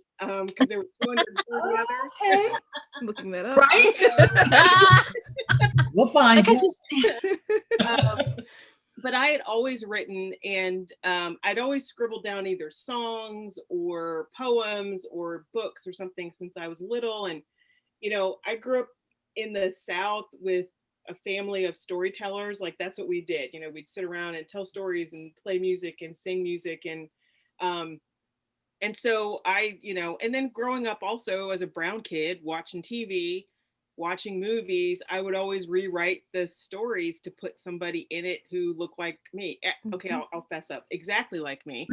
Speaker 4: because there were 230 others.
Speaker 3: Okay.
Speaker 2: Looking that up.
Speaker 3: Right. We'll find you.
Speaker 4: But I had always written, and I'd always scribbled down either songs or poems or books or something since I was little. And I grew up in the South with a family of storytellers. Like that's what we did. We'd sit around and tell stories and play music and sing music, and so and then growing up also as a brown kid, watching TV, watching movies, I would always rewrite the stories to put somebody in it who looked like me. Okay, I'll fess up. Exactly like me.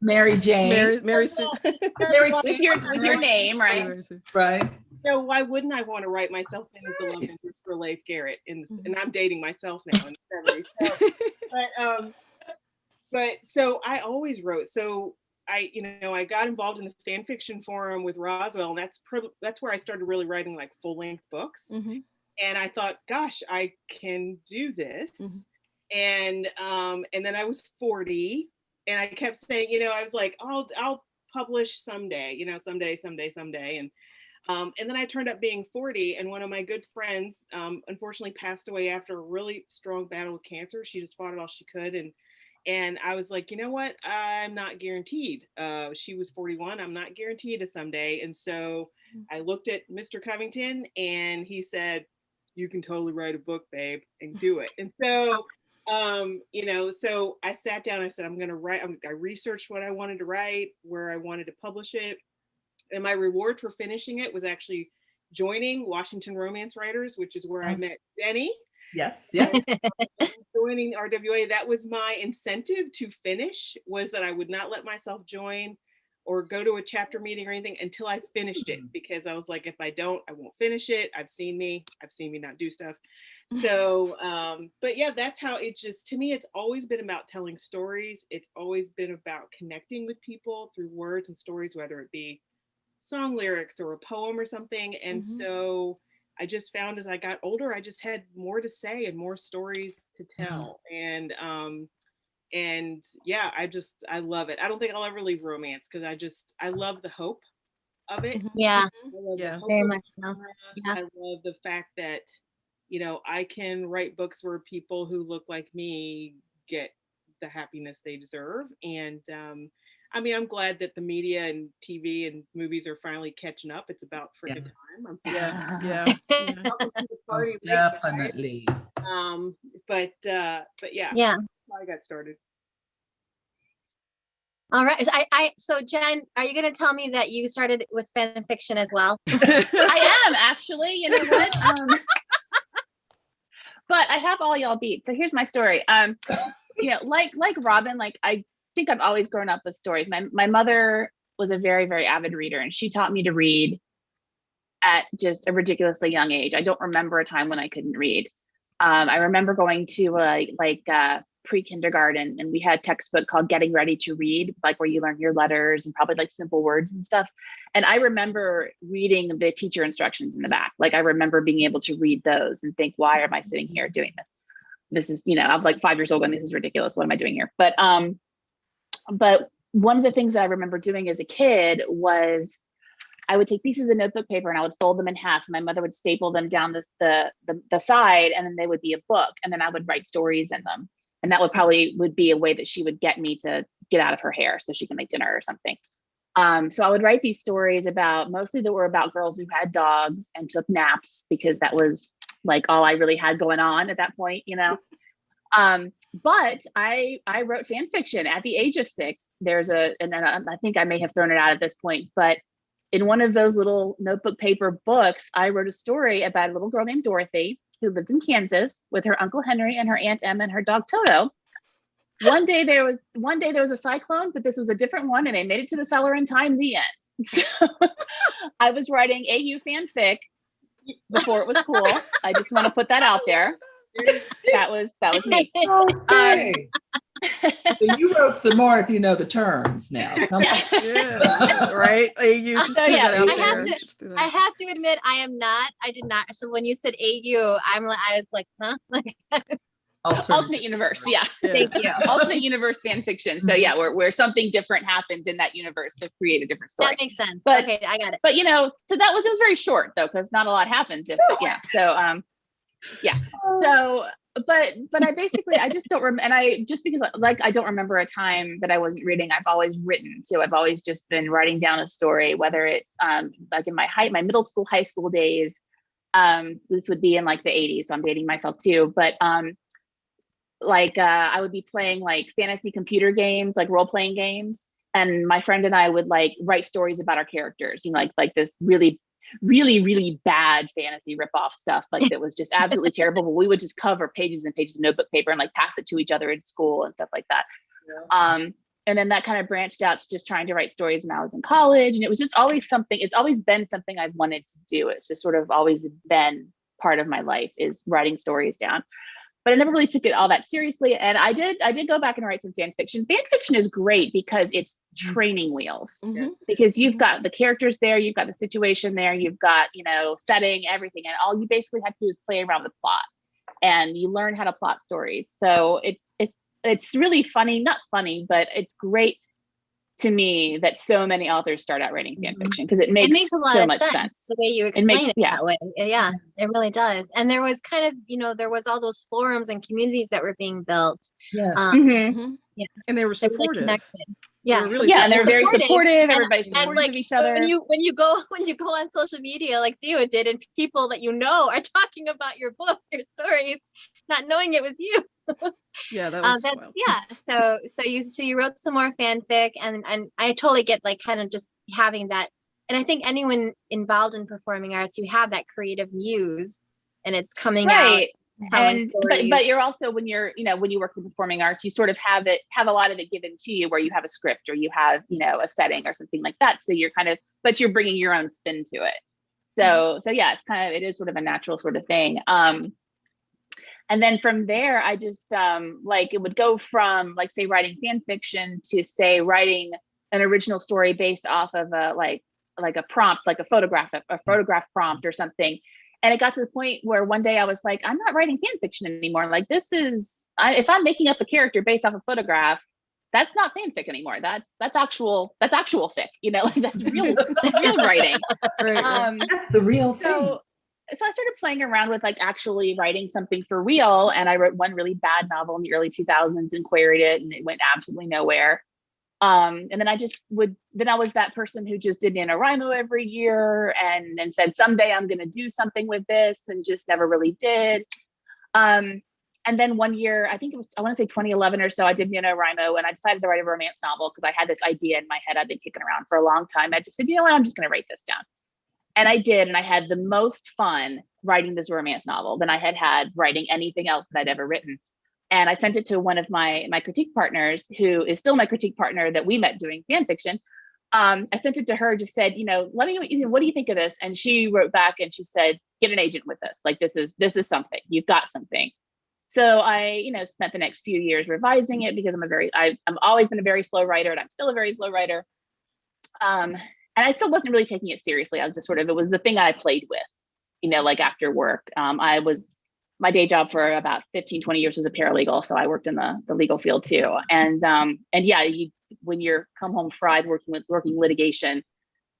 Speaker 3: Mary Jane.
Speaker 2: Mary Sue.
Speaker 5: with your name, right?
Speaker 3: Right.
Speaker 4: Why wouldn't I want to write myself in as the love interest for Leif Garrett and I'm dating myself now in the 70s. But so I always wrote. So I got involved in the fan fiction forum with Roswell, and that's where I started really writing like full-length books.
Speaker 2: Mm-hmm.
Speaker 4: And I thought, gosh, I can do this. Mm-hmm. And then I was 40, and I kept saying, I was like, I'll publish someday, someday. And then I turned up being 40, and one of my good friends, unfortunately passed away after a really strong battle with cancer. She just fought it all she could. And I was like, you know what? I'm not guaranteed. She was 41. I'm not guaranteed a someday. And so I looked at Mr. Covington, and he said, you can totally write a book, babe, and do it. And so, so I sat down, I said, I'm going to write. I researched what I wanted to write, where I wanted to publish it. And my reward for finishing it was actually joining Washington Romance Writers, which is where I met Denny.
Speaker 3: Yes.
Speaker 4: Joining RWA, that was my incentive to finish, was that I would not let myself join or go to a chapter meeting or anything until I finished it, because I was like, if I don't, I won't finish it. I've seen me not do stuff. So, but yeah, that's how it just, to me, it's always been about telling stories. It's always been about connecting with people through words and stories, whether it be song lyrics or a poem or something. And so I just found as I got older, I just had more to say and more stories to tell. And yeah, I love it. I don't think I'll ever leave romance, because I love the hope of it.
Speaker 1: Yeah.
Speaker 4: Very
Speaker 1: much so. Yeah.
Speaker 4: I love the fact that, I can write books where people who look like me get the happiness they deserve. And I'm glad that the media and TV and movies are finally catching up. It's about freaking time.
Speaker 3: Most definitely.
Speaker 4: But yeah.
Speaker 1: Yeah.
Speaker 4: That's how I got started.
Speaker 1: All right. So Jen, are you going to tell me that you started with fan fiction as well?
Speaker 5: I am actually, you know what? But I have all y'all beat. So here's my story. You know, like Robin, like I think I've always grown up with stories. My mother was a very, very avid reader, and she taught me to read at just a ridiculously young age. I don't remember a time when I couldn't read. I remember going to pre-kindergarten, and we had a textbook called Getting Ready to Read, like where you learn your letters and probably like simple words and stuff. And I remember reading the teacher instructions in the back. Like I remember being able to read those and think, why am I sitting here doing this? This is, you know, I'm like 5 years old and this is ridiculous. What am I doing here? But one of the things that I remember doing as a kid was I would take pieces of notebook paper and I would fold them in half. My mother would staple them down the side, and then they would be a book, and then I would write stories in them. And that would be a way that she would get me to get out of her hair so she can make dinner or something. So I would write these stories mostly that were about girls who had dogs and took naps, because that was like all I really had going on at that point, you know. But I wrote fan fiction at the age of 6. And I think I may have thrown it out at this point, but in one of those little notebook paper books, I wrote a story about a little girl named Dorothy who lived in Kansas with her Uncle Henry and her Aunt Emma and her dog Toto. One day there was a cyclone, but this was a different one, and they made it to the cellar in time. The end. So I was writing AU fanfic before it was cool. I just want to put that out there. That was me.
Speaker 3: Okay. So you wrote some more if you know the terms now. Come on.
Speaker 2: Yeah, right. AU.
Speaker 5: So, yeah,
Speaker 1: I have to admit, I did not. So when you said AU, I was like, huh?
Speaker 5: Alternate universe. Yeah.
Speaker 1: Thank you.
Speaker 5: Alternate universe fan fiction. So yeah, where something different happens in that universe to create a different story.
Speaker 1: That makes sense.
Speaker 5: But,
Speaker 1: okay, I got it.
Speaker 5: But you know, so it was very short though, because not a lot happens. But yeah. So yeah. So but I just don't remember, and because I don't remember a time that I wasn't reading. I've always written, so I've always just been writing down a story, whether it's like in my middle school, high school days. This would be in like the 80s, so I'm dating myself too. But I would be playing like fantasy computer games, like role-playing games, and my friend and I would like write stories about our characters, you know, like this really, really, really bad fantasy ripoff stuff, like that was just absolutely terrible. But we would just cover pages and pages of notebook paper and like pass it to each other in school and stuff like that. Yeah. And then that kind of branched out to just trying to write stories when I was in college. And it was just always something, it's always been something I've wanted to do. It's just sort of always been part of my life, is writing stories down. But I never really took it all that seriously. And I did go back and write some fan fiction. Fan fiction is great because it's training wheels, because you've got the characters there, you've got the situation there, you've got, you know, setting, everything. And all you basically have to do is play around the plot, and you learn how to plot stories. So it's really funny, not funny, but it's great to me that so many authors start out writing fan fiction, because it makes
Speaker 1: a lot
Speaker 5: so
Speaker 1: of
Speaker 5: much sense.
Speaker 1: The way you explain it that way. Yeah, it really does. And there was kind of, you know, there was all those forums and communities that were being built.
Speaker 3: Yes.
Speaker 1: Yeah.
Speaker 2: And they were supportive.
Speaker 1: Really connected. Yeah.
Speaker 2: Really
Speaker 5: and they're very supportive. Everybody's supportive
Speaker 1: like,
Speaker 5: of each other.
Speaker 1: When you go on social media like Zeo did, and people that you know are talking about your book, your stories, not knowing it was you.
Speaker 2: Yeah, that was wild.
Speaker 1: Yeah. So you wrote some more fanfic, and I totally get like kind of just having that. And I think anyone involved in performing arts, you have that creative muse, and it's coming out.
Speaker 5: And but you're also, when you work with performing arts, you sort of have a lot of it given to you, where you have a script or you have, you know, a setting or something like that. So you're but you're bringing your own spin to it. So yeah, it is sort of a natural sort of thing. And then from there, I just it would go from like, say, writing fan fiction to, say, writing an original story based off of a prompt, like a photograph prompt or something. And it got to the point where one day I was like, I'm not writing fan fiction anymore. Like, if I'm making up a character based off a photograph, that's not fanfic anymore. That's actual fic, you know, like that's real writing.
Speaker 3: Right. That's the real thing.
Speaker 5: So I started playing around with like actually writing something for real. And I wrote one really bad novel in the early 2000s and queried it, and it went absolutely nowhere. And then I was that person who just did NaNoWriMo every year and said, someday I'm going to do something with this, and just never really did. And And then one year, I think it was, I want to say 2011 or so, I did NaNoWriMo, and I decided to write a romance novel because I had this idea in my head I'd been kicking around for a long time. I just said, you know what, I'm just going to write this down. And I did, and I had the most fun writing this romance novel than I had had writing anything else that I'd ever written. And I sent it to one of my critique partners, who is still my critique partner that we met doing fan fiction. I sent it to her, just said, let me know, what do you think of this? And she wrote back and she said, get an agent with this. Like, this is something, you've got something. So I, spent the next few years revising it because I've always been a very slow writer, and I'm still a very slow writer. And I still wasn't really taking it seriously. I was just it was the thing I played with, like after work. My day job for about 15, 20 years was a paralegal. So I worked in the legal field too. And yeah, when you're come home fried working litigation,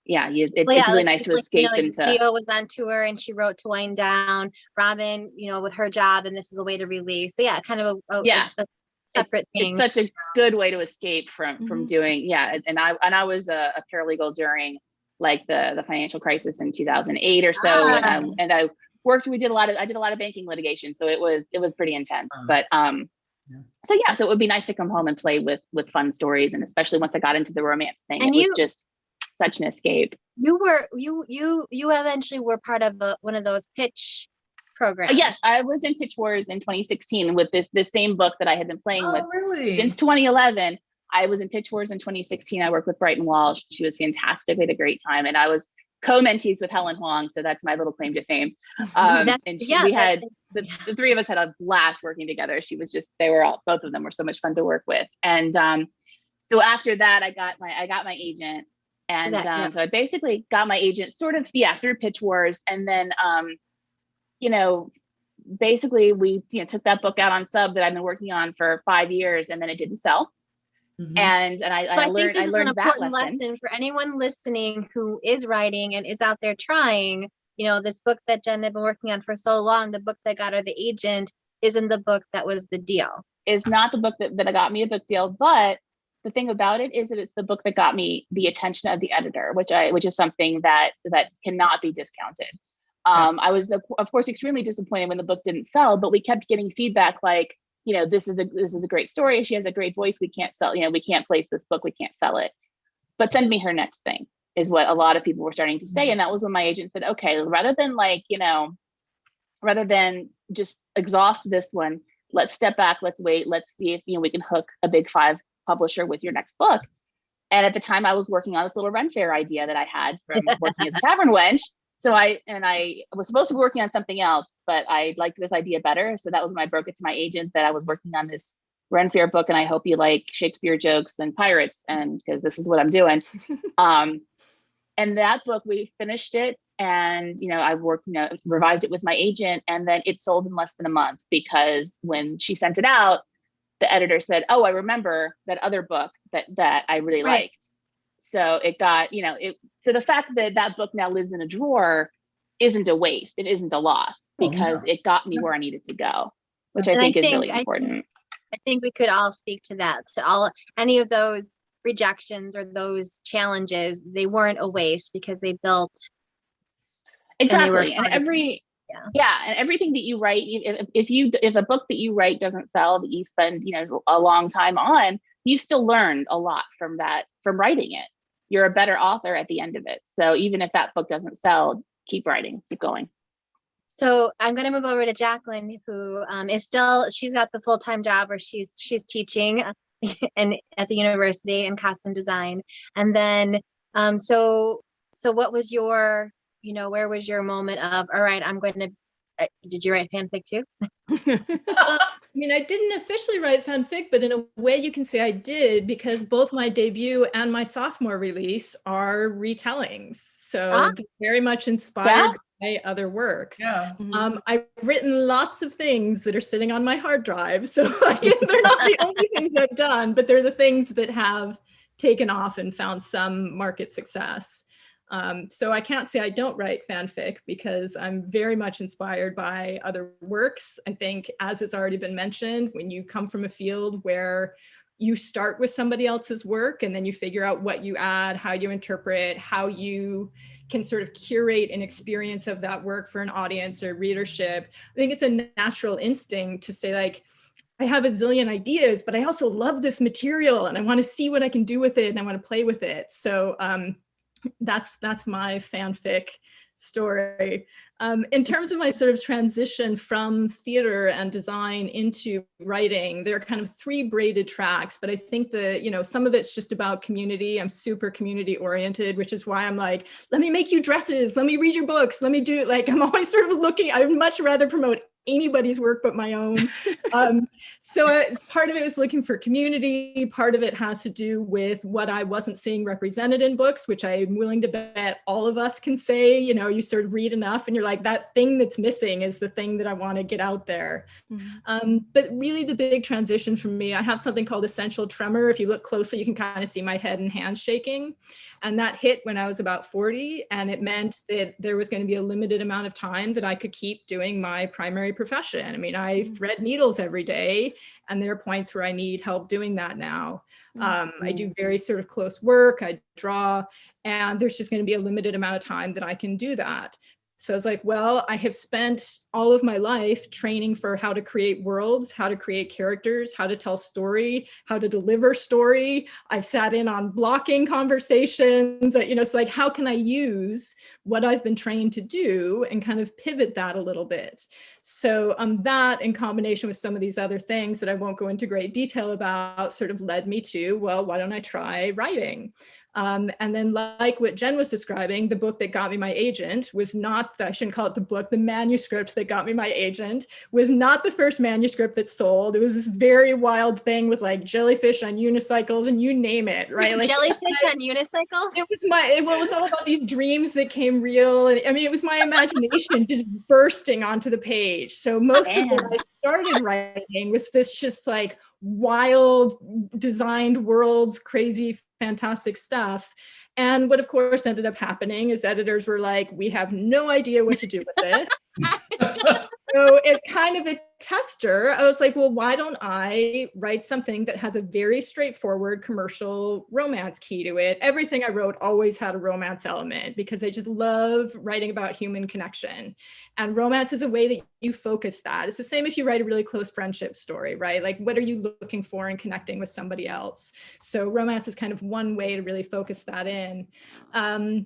Speaker 5: yeah, it's really nice to escape into.
Speaker 1: Zeo was on tour and she wrote to wind down. Robin, with her job, and this is a way to release. So yeah, kind of a separate thing.
Speaker 5: It's such a good way to escape from doing. Yeah, and I was a paralegal during like the financial crisis in 2008 or so, and I worked. I did a lot of banking litigation, so it was pretty intense. But so it would be nice to come home and play with fun stories, and especially once I got into the romance thing, and it was just such an escape. You
Speaker 1: eventually were part of one of those pitch programs.
Speaker 5: Yes, I was in Pitch Wars in 2016 with this same book that I had been playing with since 2011. I was in Pitch Wars in 2016. I worked with Brighton Walsh. She was fantastic. We had a great time, and I was co-mentees with Helen Huang, so that's my little claim to fame. We had the three of us had a blast working together. Both of them were so much fun to work with. And so after that, I got my agent. And so I basically got my agent through Pitch Wars. And then, basically we, took that book out on sub that I've been working on for 5 years, and then it didn't sell. Mm-hmm. And I learned this is an important lesson
Speaker 1: for anyone listening who is writing and is out there trying. This book that Jen had been working on for so long, the book that got her the agent, isn't the book that was the deal.
Speaker 5: It's not the book that got me a book deal, but the thing about it is that it's the book that got me the attention of the editor, which is something that cannot be discounted. I was of course extremely disappointed when the book didn't sell, but we kept getting feedback like, this is a great story. She has a great voice. We can't sell, we can't place this book. We can't sell it, but send me her next thing, is what a lot of people were starting to say. And that was when my agent said, okay, rather than just exhaust this one, let's step back. Let's wait. Let's see if, we can hook a big 5 publisher with your next book. And at the time I was working on this little Ren Fair idea that I had from working as a tavern wench. So I was supposed to be working on something else, but I liked this idea better. So that was when I broke it to my agent that I was working on this Ren Fair book, and I hope you like Shakespeare jokes and pirates, and because this is what I'm doing. And that book, we finished it, and I worked, revised it with my agent, and then it sold in less than a month, because when she sent it out, the editor said, oh, I remember that other book that I really liked. So it got, so the fact that book now lives in a drawer isn't a waste. It isn't a loss, because it got me where I needed to go, which I think is really important.
Speaker 1: I think we could all speak to that, any of those rejections or those challenges, they weren't a waste, because they built.
Speaker 5: Exactly. And and everything that you write, if a book that you write doesn't sell, that you spend, a long time on, you've still learned a lot from writing it. You're a better author at the end of it. So even if that book doesn't sell, keep writing, keep going.
Speaker 1: So I'm going to move over to Jacqueline, who she's got the full-time job where she's teaching and at the university in costume design. And then, so what was your, where was your moment of, all right, I'm going to, did you write fanfic too?
Speaker 6: I didn't officially write fanfic, but in a way you can say I did, because both my debut and my sophomore release are retellings. So they're very much inspired by other works. Yeah. I've written lots of things that are sitting on my hard drive. So they're not the only things I've done, but they're the things that have taken off and found some market success. So I can't say I don't write fanfic, because I'm very much inspired by other works. I think, as has already been mentioned, when you come from a field where you start with somebody else's work and then you figure out what you add, how you interpret, how you can sort of curate an experience of that work for an audience or readership. I think it's a natural instinct to say like, I have a zillion ideas, but I also love this material and I want to see what I can do with it and I want to play with it. So that's my fanfic story. In terms of my sort of transition from theater and design into writing, there are kind of 3 braided tracks, but I think some of it's just about community. I'm super community oriented, which is why I'm like, let me make you dresses, let me read your books, let me do, like, I'm always sort of looking, I would much rather promote anybody's work but my own. So part of it was looking for community. Part of it has to do with what I wasn't seeing represented in books, which I'm willing to bet all of us can say. You sort of read enough and you're like, that thing that's missing is the thing that I want to get out there. Mm-hmm. But really the big transition for me, I have something called essential tremor. If you look closely, you can kind of see my head and hands shaking. And that hit when I was about 40. And it meant that there was going to be a limited amount of time that I could keep doing my primary profession. I mean, I thread needles every day, and there are points where I need help doing that now. I do very sort of close work, I draw, and there's just going to be a limited amount of time that I can do that. So I was like, well, I have spent all of my life training for how to create worlds, how to create characters, how to tell story, how to deliver story. I've sat in on blocking conversations, so like, how can I use what I've been trained to do and kind of pivot that a little bit? So that in combination with some of these other things that I won't go into great detail about sort of led me to, well, why don't I try writing? And then like what Jen was describing, the book that got me my agent was not, I shouldn't call it the book, the manuscript that got me my agent was not the first manuscript that sold. It was this very wild thing with like jellyfish on unicycles and you name it, right? Like,
Speaker 1: jellyfish on unicycles?
Speaker 6: It was all about these dreams that came real. And I mean, it was my imagination just bursting onto the page. So most of what I started writing was this just like wild designed worlds, crazy, fantastic stuff. And what of course ended up happening is editors were like, we have no idea what to do with this. So it's kind of a tester. I was like, well, why don't I write something that has a very straightforward commercial romance key to it? Everything I wrote always had a romance element because I just love writing about human connection. And romance is a way that you focus that. It's the same if you write a really close friendship story, right? Like, what are you looking for in connecting with somebody else? So romance is kind of one way to really focus that in.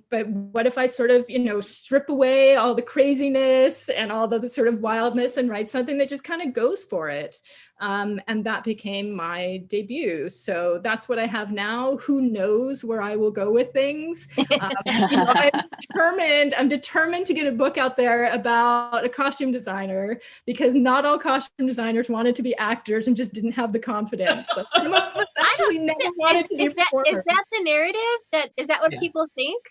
Speaker 6: But what if I sort of, strip away all the craziness and all the sort of wildness and write something that just kind of goes for it? And that became my debut. So that's what I have now. Who knows where I will go with things? I'm determined to get a book out there about a costume designer because not all costume designers wanted to be actors and just didn't have the confidence. Like, some of us actually never wanted to be performers.
Speaker 1: Is that the narrative? Is that what people think?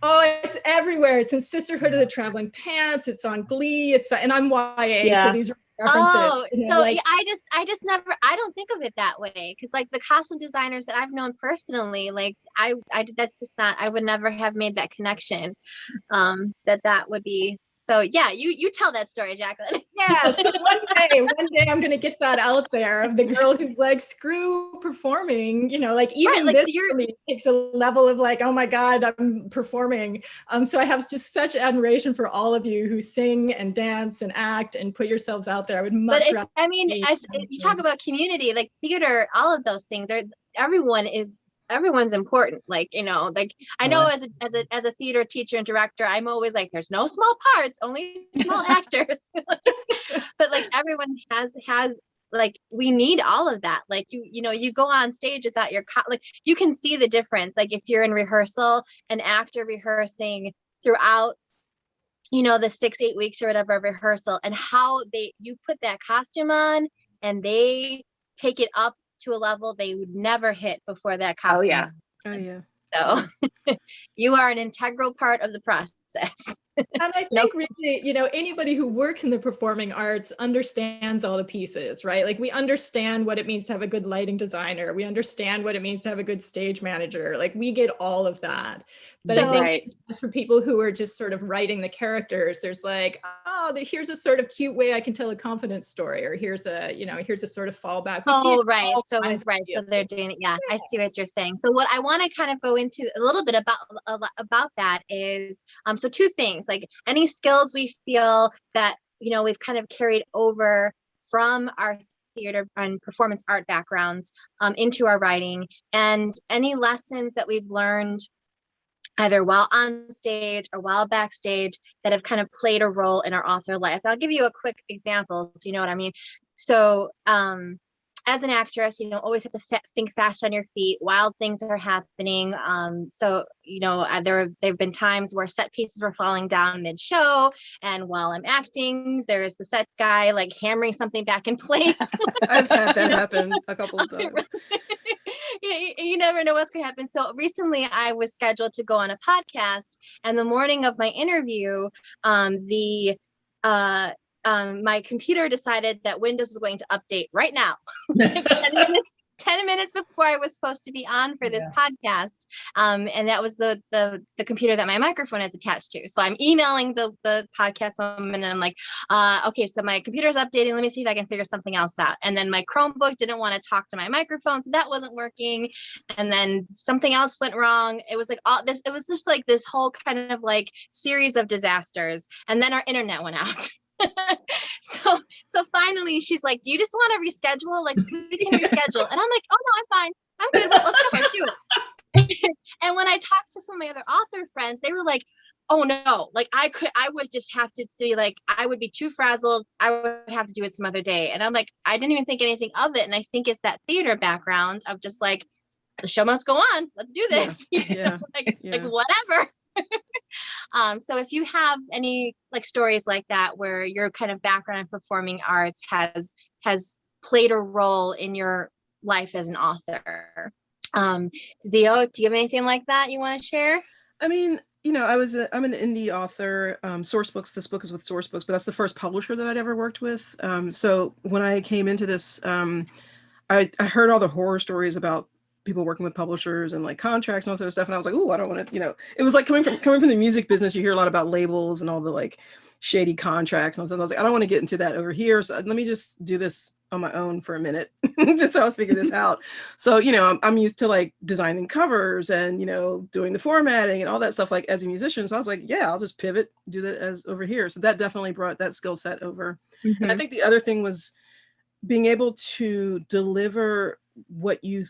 Speaker 6: Oh, it's everywhere. It's in Sisterhood of the Traveling Pants. It's on Glee. And I'm YA, so these are references.
Speaker 1: Oh, so like, I just never, I don't think of it that way because like the costume designers that I've known personally, like I that's just not, I would never have made that connection. That would be. So yeah, you tell that story, Jacqueline.
Speaker 6: Yeah, so one day I'm gonna get that out there of the girl who's like, screw performing, like even right, like, this for me takes a level of like, oh my God, I'm performing. So I have just such admiration for all of you who sing and dance and act and put yourselves out there. I would much rather.
Speaker 1: I mean, as you talk about community, like theater, all of those things everyone's important. Like, like I know as a theater teacher and director, I'm always like, there's no small parts, only small actors. But like everyone has like, we need all of that. Like you go on stage without your like you can see the difference. Like if you're in rehearsal, an actor rehearsing throughout the 6-8 weeks or whatever rehearsal, and how you put that costume on and they take it up to a level they would never hit before that costume.
Speaker 2: Oh yeah.
Speaker 1: So you are an integral part of the process.
Speaker 6: And I think really, anybody who works in the performing arts understands all the pieces, right? Like we understand what it means to have a good lighting designer. We understand what it means to have a good stage manager. Like we get all of that. But I think for people who are just sort of writing the characters, there's like, oh, here's a sort of cute way I can tell a confidence story, or here's a, here's a sort of fallback.
Speaker 1: Oh, right. So they're doing it. Yeah, I see what you're saying. So what I want to kind of go into a little bit about that is, so two things, like any skills we feel that, we've kind of carried over from our theater and performance art backgrounds into our writing, and any lessons that we've learned either while on stage or while backstage that have kind of played a role in our author life. I'll give you a quick example so you know what I mean. So as an actress, always have to think fast on your feet. Wild things are happening. So there've been times where set pieces were falling down mid-show, and while I'm acting, there's the set guy like hammering something back in place.
Speaker 2: I've had that happen a couple of times.
Speaker 1: You never know what's going to happen. So recently I was scheduled to go on a podcast, and the morning of my interview, my computer decided that Windows was going to update right now. 10 minutes before I was supposed to be on for this podcast. And that was the computer that my microphone is attached to. So I'm emailing the podcast woman, and I'm like, okay, so my computer's updating. Let me see if I can figure something else out. And then my Chromebook didn't want to talk to my microphone, so that wasn't working. And then something else went wrong. It was like it was just like this whole kind of like series of disasters. And then our internet went out. So finally she's like, do you just want to reschedule? Like, we can reschedule. And I'm like, oh no, I'm fine. I'm good. Let's go. Let's do it. And when I talked to some of my other author friends, they were like, oh no, like I would just have to do, like, I would be too frazzled. I would have to do it some other day. And I'm like, I didn't even think anything of it. And I think it's that theater background of just like, the show must go on. Let's do this. Like whatever. So if you have any like stories like that, where your kind of background in performing arts has played a role in your life as an author. Zeo, do you have anything like that you want to share?
Speaker 2: I mean, I'm an indie author. Sourcebooks, this book is with Sourcebooks, but that's the first publisher that I'd ever worked with. So when I came into this, I heard all the horror stories about people working with publishers and like contracts and all that stuff. And I was like, oh, I don't want to, it was like coming from the music business, you hear a lot about labels and all the like shady contracts and all that. I was like, I don't want to get into that over here. So let me just do this on my own for a minute just so I'll figure this out. So, I'm used to like designing covers and, doing the formatting and all that stuff, like as a musician. So I was like, yeah, I'll just pivot, do that as over here. So that definitely brought that skill set over. Mm-hmm. And I think the other thing was being able to deliver what you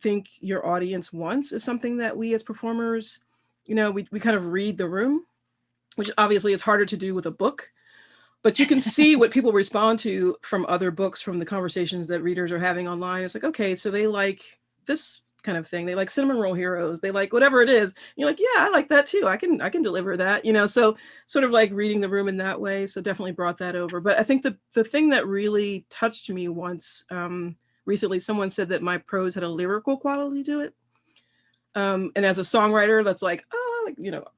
Speaker 2: think your audience wants is something that we as performers, we kind of read the room, which obviously is harder to do with a book, but you can see what people respond to from other books, from the conversations that readers are having online. It's like, okay, so they like this kind of thing. They like Cinnamon Roll Heroes. They like whatever it is. And you're like, yeah, I like that too. I can deliver that, so sort of like reading the room in that way. So definitely brought that over. But I think the thing that really touched me once, recently, someone said that my prose had a lyrical quality to it. And as a songwriter, that's like,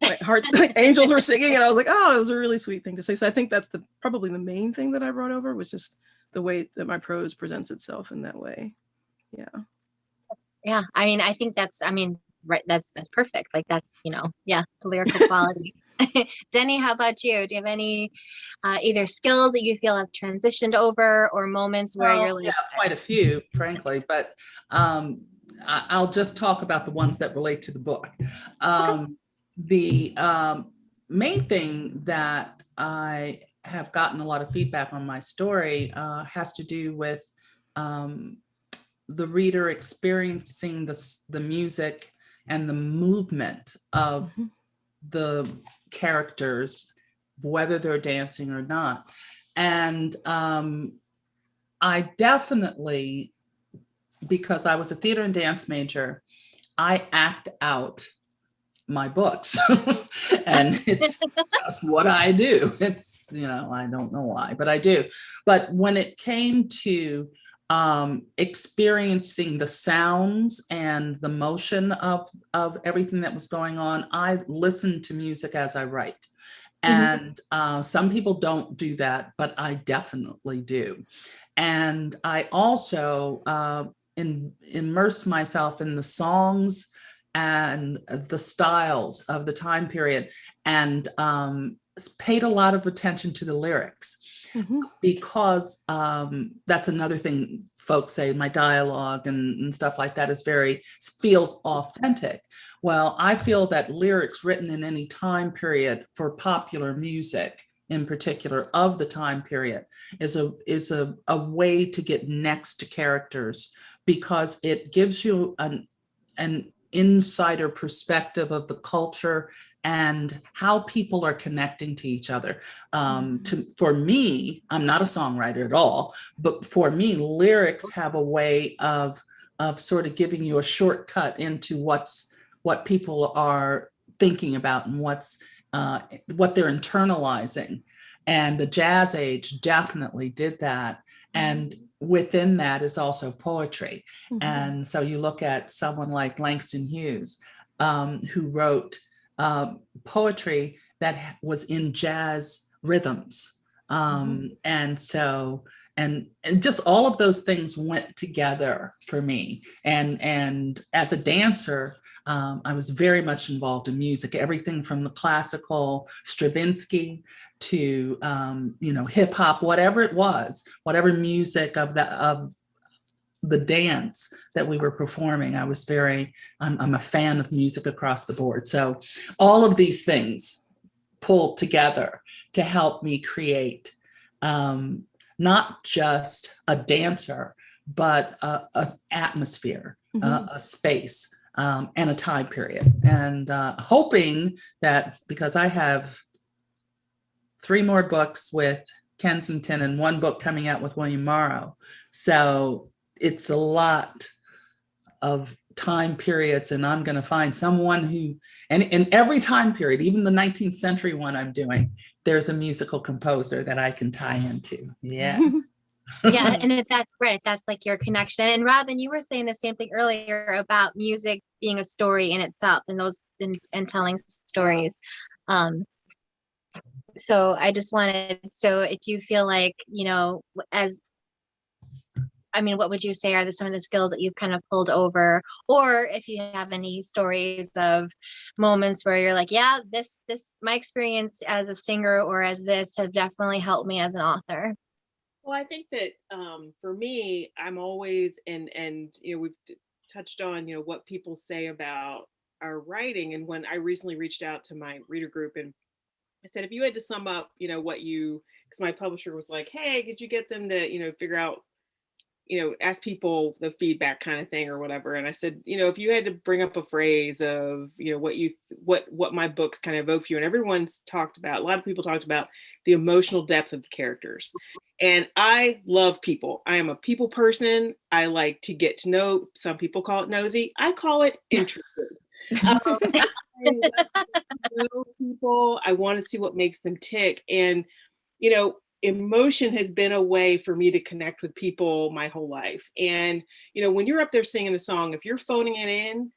Speaker 2: my heart, like angels were singing. And I was like, oh, it was a really sweet thing to say. So I think that's probably the main thing that I brought over, was just the way that my prose presents itself in that way. Yeah.
Speaker 1: Yeah. I mean, I think right. That's perfect. Like that's, the lyrical quality. Denny, how about you? Do you have any either skills that you feel have transitioned over, or moments where you're like...
Speaker 3: Yeah, quite a few, frankly, but I'll just talk about the ones that relate to the book. The main thing that I have gotten a lot of feedback on my story has to do with the reader experiencing the music and the movement of the characters, whether they're dancing or not. And I definitely, because I was a theater and dance major, I act out my books. And it's just what I do. It's, I don't know why, but I do. But when it came to experiencing the sounds and the motion of everything that was going on, I listened to music as I write. And some people don't do that, but I definitely do. And I also immerse myself in the songs and the styles of the time period. And paid a lot of attention to the lyrics because that's another thing folks say, my dialogue and stuff like that feels authentic. Well, I feel that lyrics written in any time period for popular music in particular of the time period is a way to get next to characters, because it gives you an insider perspective of the culture and how people are connecting to each other. For me, I'm not a songwriter at all, but for me, lyrics have a way of sort of giving you a shortcut into what people are thinking about and what they're internalizing. And the jazz age definitely did that. And within that is also poetry. And so you look at someone like Langston Hughes, who wrote poetry that was in jazz rhythms. And so, and just all of those things went together for me. And as a dancer, I was very much involved in music, everything from the classical Stravinsky to, hip hop, whatever it was, whatever music of the dance that we were performing. I'm a fan of music across the board. So all of these things pulled together to help me create not just a dancer, but an atmosphere, a space, and a time period. And hoping that, because I have 3 more books with Kensington and 1 book coming out with William Morrow. So it's a lot of time periods, and I'm going to find someone who, and in every time period, even the 19th century one I'm doing, there's a musical composer that I can tie into. Yes.
Speaker 1: Yeah, and that's great. That's like your connection. And Robin, you were saying the same thing earlier about music being a story in itself, and and telling stories. So I just wanted, so do you feel like, what would you say are some of the skills that you've kind of pulled over, or if you have any stories of moments where you're like, yeah, this my experience as a singer or as this has definitely helped me as an author?
Speaker 4: Well, I think that for me, I'm always, and we've touched on, what people say about our writing. And when I recently reached out to my reader group and I said, if you had to sum up, because my publisher was like, hey, could you get them to, figure out, ask people the feedback kind of thing or whatever. And I said, if you had to bring up a phrase of, what my books kind of evoke for you, and everyone's talked about, a lot of people talked about the emotional depth of the characters. And I love people. I am a people person. I like to get to know, some people call it nosy. I call it interested. I like to know people. I want to see what makes them tick. And, emotion has been a way for me to connect with people my whole life. And, when you're up there singing a song, if you're phoning it in,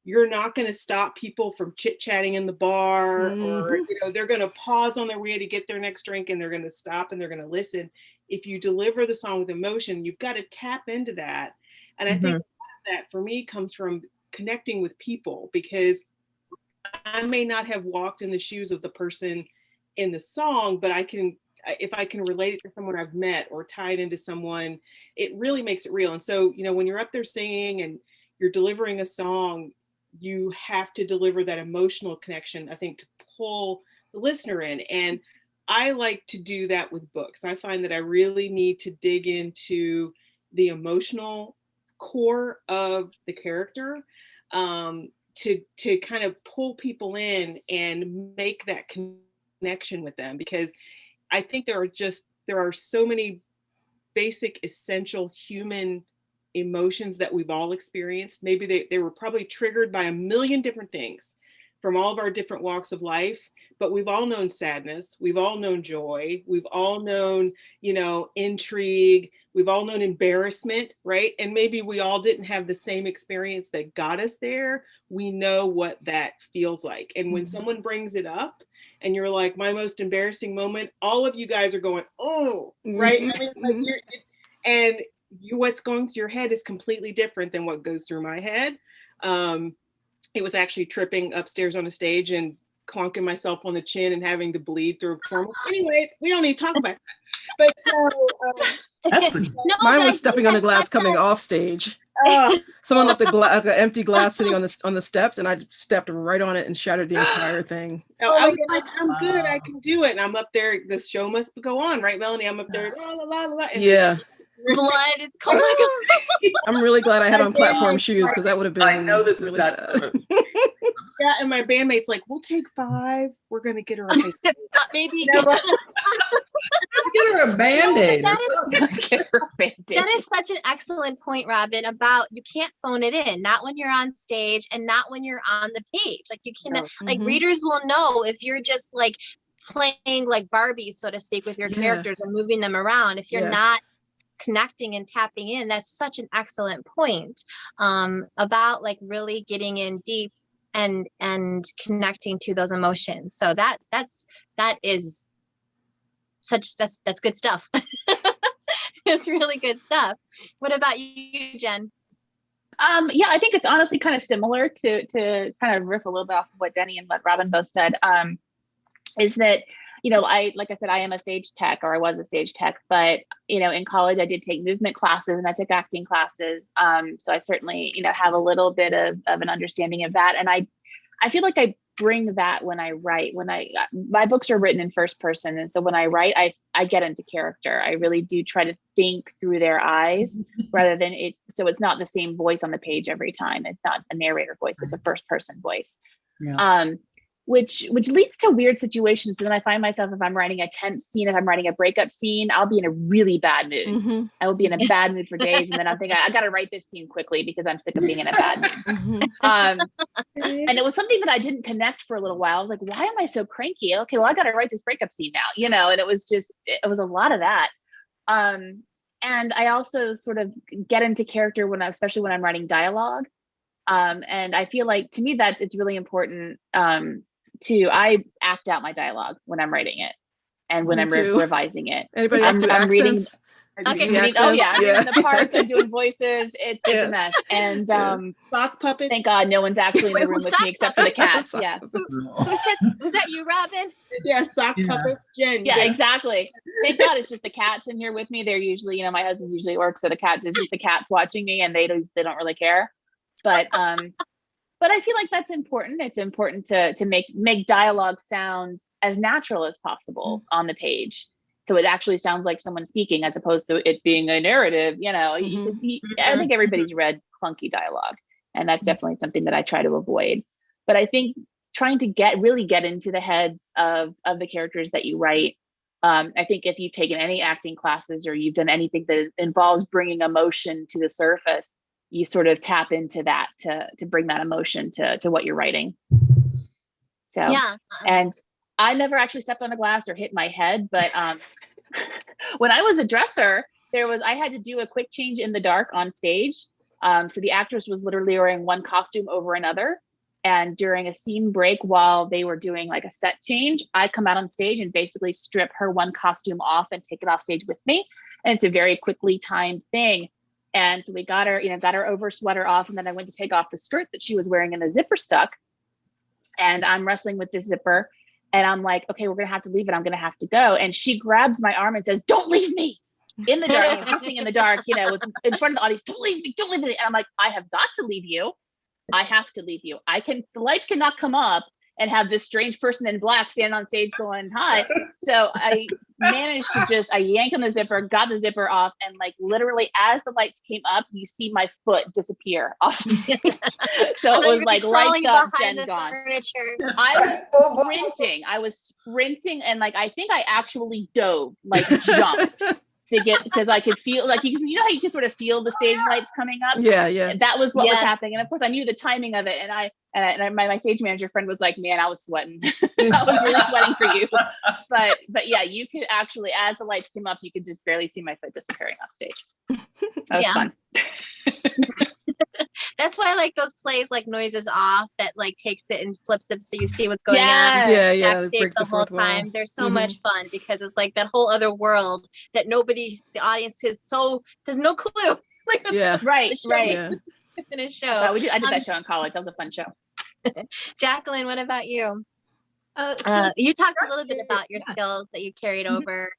Speaker 4: you're not going to stop people from chit-chatting in the bar, or, they're going to pause on their way to get their next drink, and they're going to stop and they're going to listen. If you deliver the song with emotion, you've got to tap into that. And I think that for me comes from connecting with people, because I may not have walked in the shoes of the person in the song, but if I can relate it to someone I've met or tie it into someone, it really makes it real. And so, when you're up there singing and you're delivering a song, you have to deliver that emotional connection, I think, to pull the listener in. And I like to do that with books. I find that I really need to dig into the emotional core of the character, to kind of pull people in and make that connection with them, because I think there are so many basic, essential human emotions that we've all experienced. Maybe they were probably triggered by a million different things from all of our different walks of life, but we've all known sadness, we've all known joy, we've all known, intrigue, we've all known embarrassment, right? And maybe we all didn't have the same experience that got us there. We know what that feels like. And when someone brings it up and you're like, my most embarrassing moment, all of you guys are going, oh, right? I mean, what's going through your head is completely different than what goes through my head. It was actually tripping upstairs on a stage and clunking myself on the chin and having to bleed through a performance. Anyway, we don't need to talk about that. But so
Speaker 1: No,
Speaker 2: mine
Speaker 1: but I
Speaker 2: was
Speaker 1: think
Speaker 2: stepping on the
Speaker 1: that's
Speaker 2: glass
Speaker 1: such
Speaker 2: coming
Speaker 1: a-
Speaker 2: off stage.
Speaker 4: uh,
Speaker 2: Someone left an empty glass sitting on the steps, and I stepped right on it and shattered the entire thing.
Speaker 4: I was like, I'm good, I can do it. And I'm up there, the show must go on, right, Melanie? I'm up there, la la la la. And
Speaker 2: Yeah,
Speaker 1: blood is coming.
Speaker 2: I'm really glad I had on platform
Speaker 4: bandmate's
Speaker 2: shoes, because that would have been
Speaker 3: I know this is
Speaker 2: really
Speaker 3: not
Speaker 2: sad.
Speaker 3: true.
Speaker 4: yeah, and my bandmate's like, we'll take 5. We're gonna get her a
Speaker 1: Maybe
Speaker 3: Let's get her a Band-Aid or something.
Speaker 1: that is such an excellent point, Robin, about you can't phone it in, not when you're on stage and not when you're on the page. Like you cannot, like
Speaker 2: Mhm.
Speaker 1: readers will know if you're just like playing like Barbie, so to speak, with your
Speaker 2: Yeah.
Speaker 1: characters and moving them around. If you're
Speaker 2: Yeah.
Speaker 1: not connecting and tapping in, that's such an excellent point about like really getting in deep and connecting to those emotions. So that is such that's good stuff. It's really good stuff. What about you, Jen?
Speaker 5: Yeah, I think it's honestly kind of similar to kind of riff a little bit off of what Denny and what Robin both said. Is that, you know, like I said, I am a stage tech, or I was a stage tech, but, you know, in college I did take movement classes and I took acting classes. So I certainly, you know, have a little bit of an understanding of that. And I feel like I bring that when I write. My books are written in first person. And so when I write, I get into character. I really do try to think through their eyes rather than it. So it's not the same voice on the page every time. It's not a narrator voice. It's a first person voice.
Speaker 3: Yeah.
Speaker 5: Which leads to weird situations. So then I find myself, if I'm writing a tense scene, if I'm writing a breakup scene, I'll be in a really bad mood.
Speaker 2: Mhm.
Speaker 5: I will be in a bad mood for days. And then I'm thinking, I got to write this scene quickly because I'm sick of being in a bad mood.
Speaker 2: Mhm.
Speaker 5: And it was something that I didn't connect for a little while. I was like, why am I so cranky? Okay, well, I got to write this breakup scene now, you know, and it was a lot of that. And I also sort of get into character especially when I'm writing dialogue. And I feel like, to me, it's really important I act out my dialogue when I'm writing it and when
Speaker 2: Me
Speaker 5: I'm
Speaker 2: too.
Speaker 5: revising it.
Speaker 2: Anybody else do
Speaker 5: I'm reading-
Speaker 2: accents?
Speaker 1: Okay.
Speaker 2: The
Speaker 5: Oh yeah,
Speaker 2: accents?
Speaker 5: I'm reading the parts, I'm doing voices. It's
Speaker 2: Yeah.
Speaker 5: a mess. And
Speaker 4: sock puppets.
Speaker 5: thank God no one's actually in the
Speaker 1: Wait,
Speaker 5: room
Speaker 1: who's
Speaker 5: with me except for the cats.
Speaker 2: Sock
Speaker 5: Yeah.
Speaker 1: Was that you, Robin?
Speaker 4: Yeah, sock
Speaker 3: Yeah.
Speaker 4: puppets. Jen.
Speaker 5: Yeah, exactly. Thank God it's just the cats in here with me. They're usually, you know, my husband's usually at work, so it's just the cats watching me, and they don't really care. But I feel like that's important. It's important to make dialogue sound as natural as possible on the page, so it actually sounds like someone speaking, as opposed to it being a narrative. You know, because I think everybody's read clunky dialogue, and that's definitely something that I try to avoid. But I think trying to really get into the heads of the characters that you write. I think if you've taken any acting classes or you've done anything that involves bringing emotion to the surface, you sort of tap into that to bring that emotion to what you're writing. So,
Speaker 1: Yeah.
Speaker 5: and I never actually stepped on a glass or hit my head, but when I was a dresser, I had to do a quick change in the dark on stage. So the actress was literally wearing one costume over another. And during a scene break, while they were doing like a set change, I come out on stage and basically strip her one costume off and take it off stage with me. And it's a very quickly timed thing. And so we got her over sweater off. And then I went to take off the skirt that she was wearing and the zipper stuck. And I'm wrestling with this zipper. And I'm like, okay, we're going to have to leave it. I'm going to have to go. And she grabs my arm and says, don't leave me in the dark. I'm listening in the dark, you know, in front of the audience. Don't leave me. Don't leave me. And I'm like, I have got to leave you. I have to leave you. The lights cannot come up and have this strange person in black stand on stage going hi. So I managed to I yanked on the zipper, got the zipper off, and like literally as the lights came up, you see my foot disappear off stage. So it was like lights up, Jen gone.
Speaker 1: Furniture.
Speaker 5: I was sprinting, and like I think I actually dove, like jumped. Because I could feel like you know how you can sort of feel the stage lights coming up.
Speaker 2: Yeah.
Speaker 5: That was what was happening, and of course I knew the timing of it. And my stage manager friend was like, "Man, I was sweating. I was really sweating for you." But yeah, you could actually, as the lights came up, you could just barely see my foot disappearing off stage. That was fun.
Speaker 1: That's why I like those plays like Noises Off that like takes it and flips it so you see what's going on.
Speaker 2: Yeah.
Speaker 1: Backstage
Speaker 2: break
Speaker 1: the whole
Speaker 2: fourth wall.
Speaker 1: time. They're so much fun because it's like that whole other world that the audience has no clue. Like
Speaker 5: Right.
Speaker 1: Yeah. In a show.
Speaker 5: I did that show in college. That was a fun show.
Speaker 1: Jacqueline, what about you? You talked a little bit
Speaker 6: structure,
Speaker 1: about your
Speaker 6: yeah.
Speaker 1: skills that you carried
Speaker 6: Mhm.
Speaker 1: over.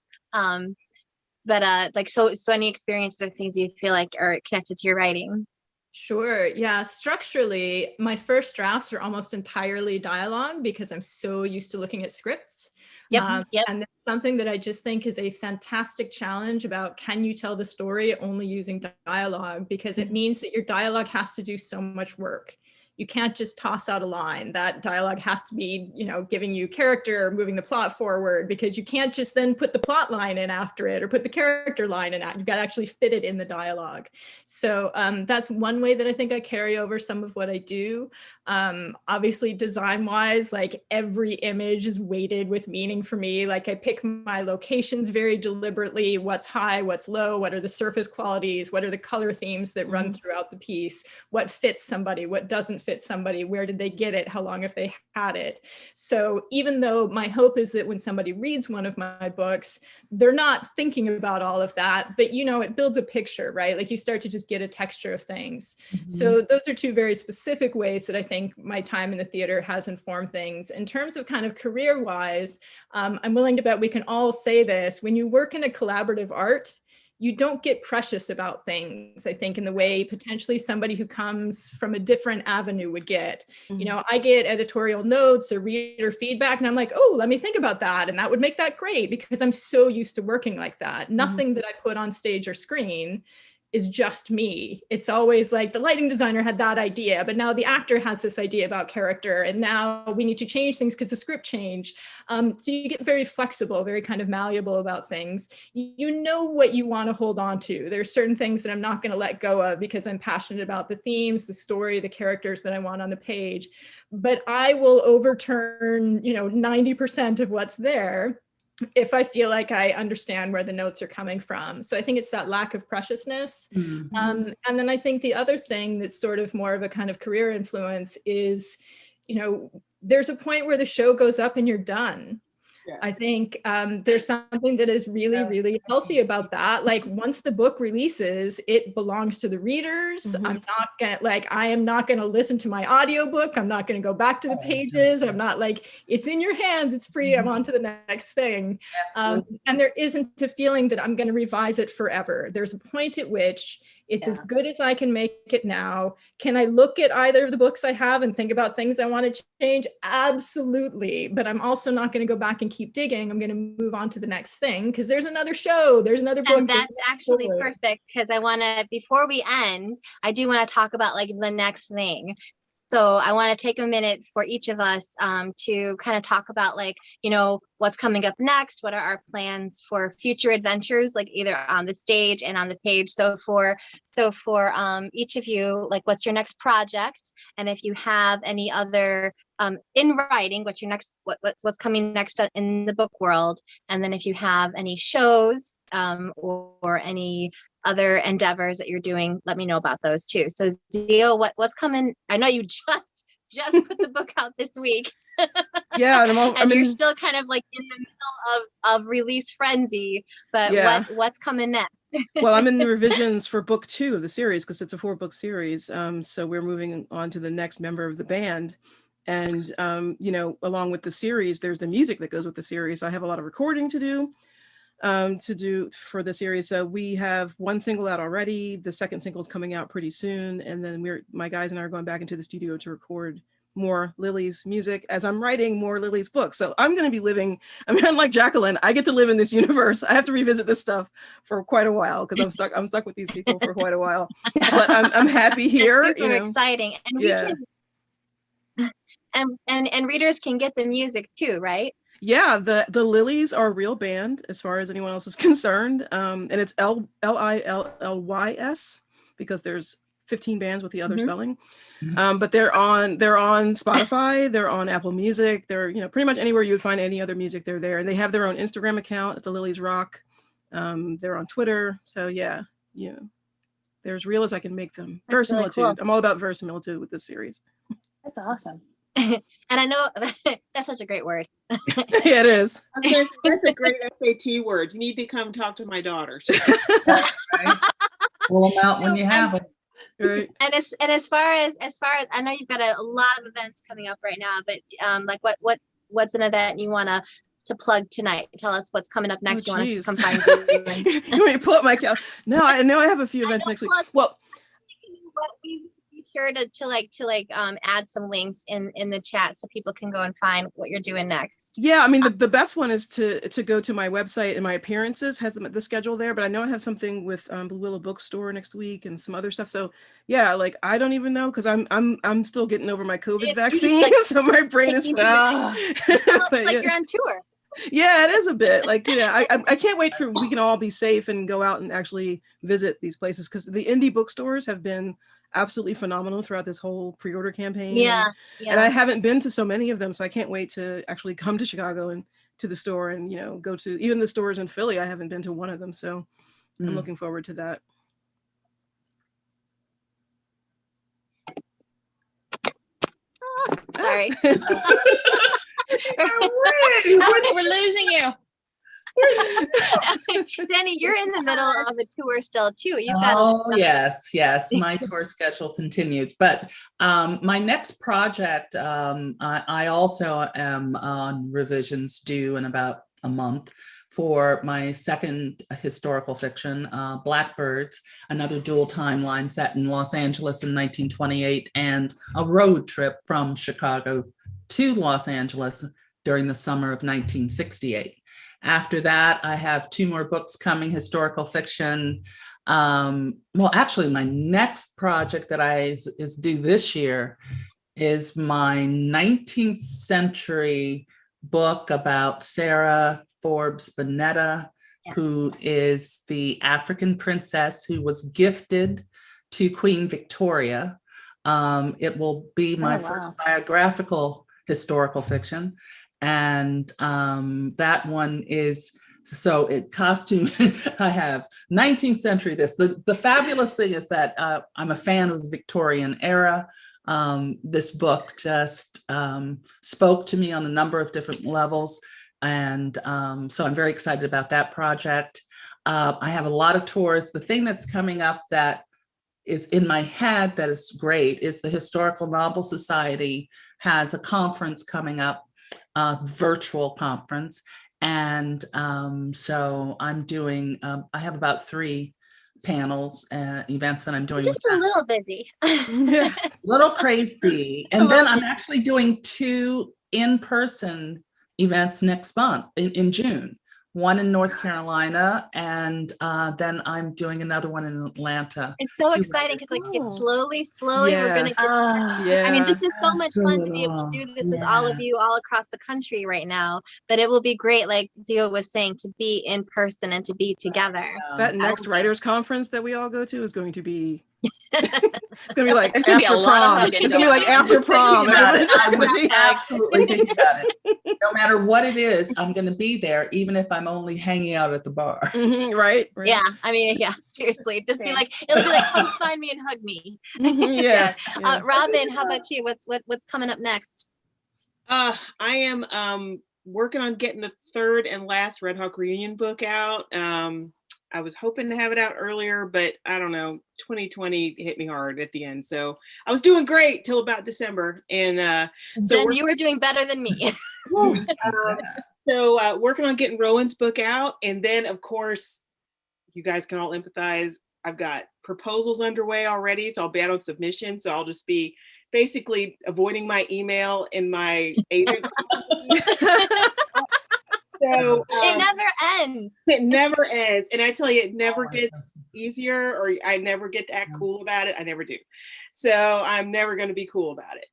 Speaker 1: But like, so any experiences or things you feel like are connected to your writing?
Speaker 6: Sure. Yeah. Structurally, my first drafts are almost entirely dialogue because I'm so used to looking at scripts.
Speaker 1: Yep.
Speaker 6: And that's something that I just think is a fantastic challenge about, can you tell the story only using dialogue? Because it means that your dialogue has to do so much work. You can't just toss out a line. That dialogue has to be, giving you character, moving the plot forward, because you can't just then put the plot line in after it or put the character line in. You've got to actually fit it in the dialogue. So that's one way that I think I carry over some of what I do. Obviously, design-wise, like every image is weighted with meaning for me. Like I pick my locations very deliberately, what's high, what's low, what are the surface qualities, what are the color themes that run throughout the piece, what fits somebody, what doesn't fit somebody, where did they get it, how long have they had it. So even though my hope is that when somebody reads one of my books, they're not thinking about all of that, but it builds a picture, right? Like you start to just get a texture of things. So those are two very specific ways that I think my time in the theater has informed things. In terms of kind of career-wise, I'm willing to bet we can all say this: when you work in a collaborative art, you don't get precious about things, I think, in the way potentially somebody who comes from a different avenue would get. I get editorial notes or reader feedback, and I'm like, oh, let me think about that. And that would make that great, because I'm so used to working like that. Nothing that I put on stage or screen is just me. It's always like the lighting designer had that idea, but now the actor has this idea about character, and now we need to change things because the script changed. So you get very flexible, very kind of malleable about things. You know what you want to hold on to. There's certain things that I'm not going to let go of because I'm passionate about the themes, the story, the characters that I want on the page. But I will overturn, 90% of what's there if I feel like I understand where the notes are coming from. So I think it's that lack of preciousness. And then I think the other thing that's sort of more of a kind of career influence is, there's a point where the show goes up and you're done.
Speaker 4: Yeah.
Speaker 6: I think there's something that is really, really healthy about that. Like once the book releases, it belongs to the readers. I am not going to listen to my audiobook. I'm not going to go back to the pages. I'm not like, it's in your hands. It's free. I'm on to the next thing. And there isn't a feeling that I'm going to revise it forever. There's a point at which it's as good as I can make it now. Can I look at either of the books I have and think about things I want to change? Absolutely. But I'm also not going to go back and keep digging. I'm going to move on to the next thing because there's another show, there's another book.
Speaker 1: And that's actually perfect, because I want to, before we end, I do want to talk about like the next thing. So I want to take a minute for each of us to kind of talk about like, what's coming up next, what are our plans for future adventures, like either on the stage and on the page. So for each of you, like what's your next project? And if you have any other in writing, what's your next, what's coming next in the book world? And then if you have any shows or any other endeavors that you're doing, let me know about those too. So Zeo, what's coming? I know you just put the book out this week.
Speaker 2: Yeah, and
Speaker 1: you're still kind of like in the middle of release frenzy, but what's coming next?
Speaker 2: Well, I'm in the revisions for book 2 of the series because it's a 4-book series. So we're moving on to the next member of the band. And, along with the series, there's the music that goes with the series. I have a lot of recording to do for the series. So we have one single out already. The second single is coming out pretty soon. And then my guys and I are going back into the studio to record more Lily's music as I'm writing more Lily's books. So I'm going to be living, unlike Jacqueline, I get to live in this universe. I have to revisit this stuff for quite a while because I'm stuck with these people for quite a while, but I'm happy here.
Speaker 1: It's super exciting. And we can, and readers can get the music too, right?
Speaker 2: Yeah, the Lilies are a real band as far as anyone else is concerned. And it's Lillys because there's 15 bands with the other spelling. But they're on Spotify, they're on Apple Music, they're pretty much anywhere you would find any other music, they're there. And they have their own Instagram account, the Lilies Rock. They're on Twitter. So they're as real as I can make them.
Speaker 1: That's
Speaker 2: Verisimilitude.
Speaker 1: really cool.
Speaker 2: I'm all about verisimilitude with this series.
Speaker 5: That's awesome.
Speaker 1: And I know that's such a great word.
Speaker 2: Yeah, it is.
Speaker 4: That's a great SAT word. You need to come talk to my daughter.
Speaker 3: Pull them out when you have them.
Speaker 1: Right. And as far as I know, you've got a lot of events coming up right now, but like what's an event you want to plug tonight? Tell us what's coming up next. You want us to
Speaker 2: geez.
Speaker 1: come find you?
Speaker 2: You want me to pull up my calendar? No, I know I have a few events next week. Well,
Speaker 1: But we be sure to add some links in the chat so people can go and find what you're doing next.
Speaker 2: yeah, I mean, the best one is to go to my website, and my appearances has the schedule there, but I know I have something with Blue Willow Bookstore next week and some other stuff. So yeah, like I don't even know, because I'm still getting over my COVID vaccine, so my brain is
Speaker 1: But
Speaker 2: yeah.
Speaker 1: you're on tour.
Speaker 2: Yeah, it is a bit like, I can't wait for we can all be safe and go out and actually visit these places, because the indie bookstores have been absolutely phenomenal throughout this whole pre-order campaign.
Speaker 1: Yeah,
Speaker 2: and I haven't been to so many of them, so I can't wait to actually come to Chicago and to the store, and go to even the stores in Philly. I haven't been to one of them, so I'm looking forward to that.
Speaker 1: Sorry.
Speaker 5: We're losing you.
Speaker 1: Denny, you're in the middle of a tour still too. You've
Speaker 3: got yes. My tour schedule continues, but my next project, I also am on revisions due in about a month for my second historical fiction, Blackbirds, another dual timeline set in Los Angeles in 1928 and a road trip from Chicago to Los Angeles during the summer of 1968. After that, I have 2 more books coming, historical fiction. Well, actually, my next project that is due this year is my 19th century book about Sarah Forbes Bonetta, who is the African princess who was gifted to Queen Victoria. It will be my first biographical historical fiction. And that one is, so it costume, I have 19th century this. The fabulous thing is that I'm a fan of the Victorian era. This book just spoke to me on a number of different levels. And so I'm very excited about that project. I have a lot of tours. The thing that's coming up that is in my head that is great is the Historical Novel Society has a conference coming up, virtual conference. And so I'm doing, I have about 3 panels, events that I'm doing.
Speaker 1: Just a little busy.
Speaker 2: Little
Speaker 3: crazy. And then I'm actually doing 2 in-person events next month in June. One in North Carolina, and then I'm doing another one in Atlanta.
Speaker 1: It's so exciting because it's slowly we're gonna get I mean, this is so much fun to be able to do this with all of you all across the country right now, but it will be great, like Zeo was saying, to be in person and to be together.
Speaker 2: That next writers conference that we all go to is going to be it's gonna be like
Speaker 5: after prom.
Speaker 2: It's gonna be like after prom.
Speaker 3: I was absolutely thinking about it. No matter what it is, I'm gonna be there, even if I'm only hanging out at the bar.
Speaker 2: Right.
Speaker 1: Yeah. I mean, seriously. Just be like, it'll be like, come find me and hug me. Robin, how about you? What's coming up next?
Speaker 4: I am working on getting the 3rd and last Red Hawk Reunion book out. I was hoping to have it out earlier, but I don't know, 2020 hit me hard at the end. So I was doing great till about December. And so
Speaker 1: then you were doing better than me.
Speaker 4: So working on getting Rowan's book out. And then, of course, you guys can all empathize. I've got proposals underway already, so I'll be out on submission. So I'll just be basically avoiding my email and my agent. So
Speaker 1: it never ends.
Speaker 4: It never ends. And I tell you, it never gets easier, or I never get to act cool about it. I never do. So I'm never going to be cool about it.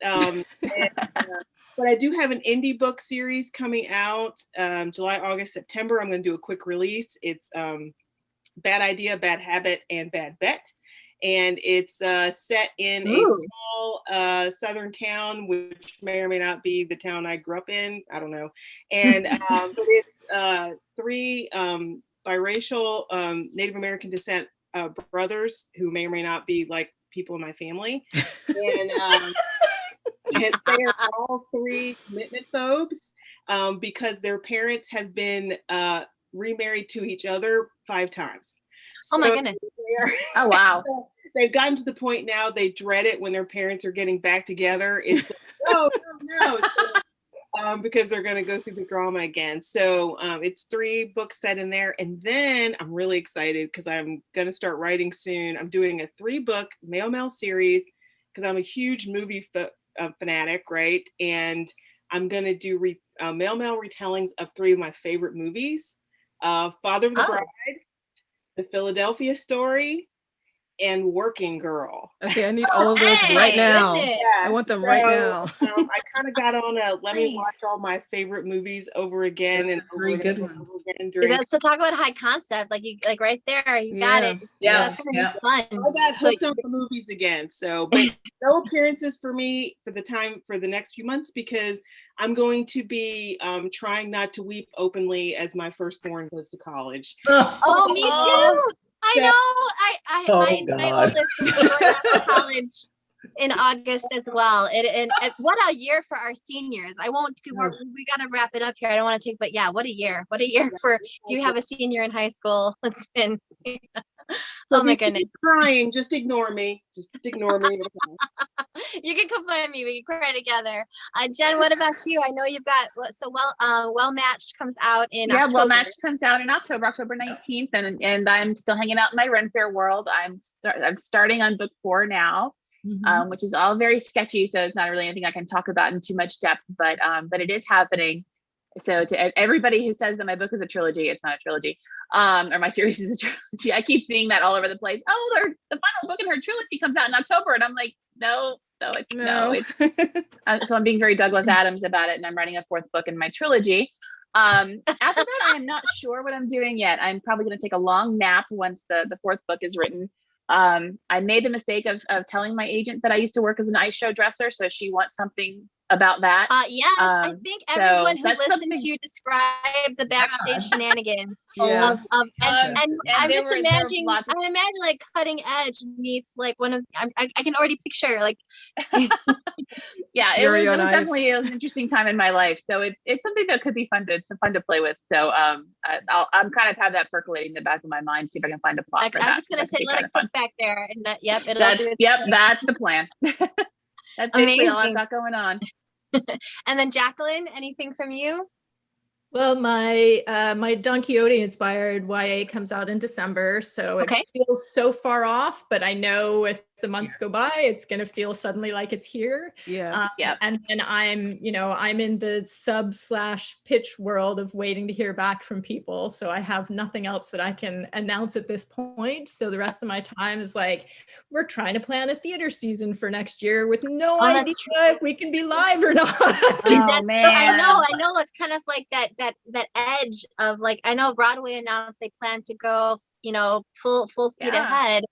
Speaker 4: But I do have an indie book series coming out July, August, September. I'm going to do a quick release. It's Bad Idea, Bad Habit, and Bad Bet. And it's set in a small southern town, which may or may not be the town I grew up in. I don't know. And but it's 3 biracial Native American descent brothers who may or may not be like people in my family. And and they are all 3 commitment phobes because their parents have been remarried to each other 5 times.
Speaker 1: Oh my goodness.
Speaker 5: Oh, wow.
Speaker 4: So they've gotten to the point now they dread it when their parents are getting back together. It's like, no. because they're going to go through the drama again. So it's 3 books set in there. And then I'm really excited because I'm going to start writing soon. I'm doing a 3-book Mail series because I'm a huge movie fanatic, right? And I'm going to do Mail retellings of 3 of my favorite movies. Father of the Bride, The Philadelphia Story, and Working Girl.
Speaker 2: Okay, I need all of those right now.
Speaker 1: Goodness.
Speaker 2: I want them right now.
Speaker 4: I kind of got on a let me watch all my favorite movies over again
Speaker 3: Those
Speaker 4: and
Speaker 3: are 3
Speaker 4: over
Speaker 3: good
Speaker 4: and
Speaker 3: ones.
Speaker 4: over again during.
Speaker 1: So talk about high concept, like right there, you got it.
Speaker 3: Yeah,
Speaker 1: That's gonna
Speaker 3: yeah.
Speaker 1: be fun.
Speaker 4: I got hooked on the movies again. So, but no appearances for me for the next few months because I'm going to be trying not to weep openly as my firstborn goes to college.
Speaker 1: Oh, me too. I know. My oldest is going off to college in August as well. And what a year for our seniors. We got to wrap it up here. I don't want to take, but yeah, what a year. What a year for if you have a senior in high school. It's been, oh my goodness.
Speaker 4: Crying, just ignore me. Just ignore me.
Speaker 1: You can come find me. We can cry together. Jen, what about you? I know you've got Well Matched comes out in October.
Speaker 5: Well Matched comes out in October 19th, and I'm still hanging out in my Ren Fair world. I'm starting on book 4 now, which is all very sketchy, so it's not really anything I can talk about in too much depth, but it is happening. So to everybody who says that my book is a trilogy, it's not a trilogy, or my series is a trilogy. I keep seeing that all over the place. Oh, the final book in her trilogy comes out in October, and I'm like, no. So I'm being very Douglas Adams about it, and I'm writing a 4th book in my trilogy. After that, I am not sure what I'm doing yet. I'm probably going to take a long nap once the 4th book is written. I made the mistake of telling my agent that I used to work as an ice show dresser, so she wants something about that.
Speaker 1: Yes, I think everyone who listened to you describe the backstage shenanigans of and I'm just imagining like Cutting Edge meets like one of I can already picture like
Speaker 5: yeah, it was definitely an interesting time in my life. So it's something that could be fun to play with. So I'm kind of have that percolating in the back of my mind, see if I can find a plot for that.
Speaker 1: I was just gonna say let it cook back there and that
Speaker 5: that's the plan. That's basically all I've got going on.
Speaker 1: And then Jacqueline, anything from you?
Speaker 6: Well, my Don Quixote inspired YA comes out in December, so it feels so far off, but I know as the months go by, it's going to feel suddenly like it's here.
Speaker 2: Yeah.
Speaker 6: And then I'm in the sub/pitch world of waiting to hear back from people. So I have nothing else that I can announce at this point. So the rest of my time is like, we're trying to plan a theater season for next year with no idea if we can be live or not.
Speaker 1: I know it's kind of like that edge of like, I know Broadway announced they plan to go, full speed ahead.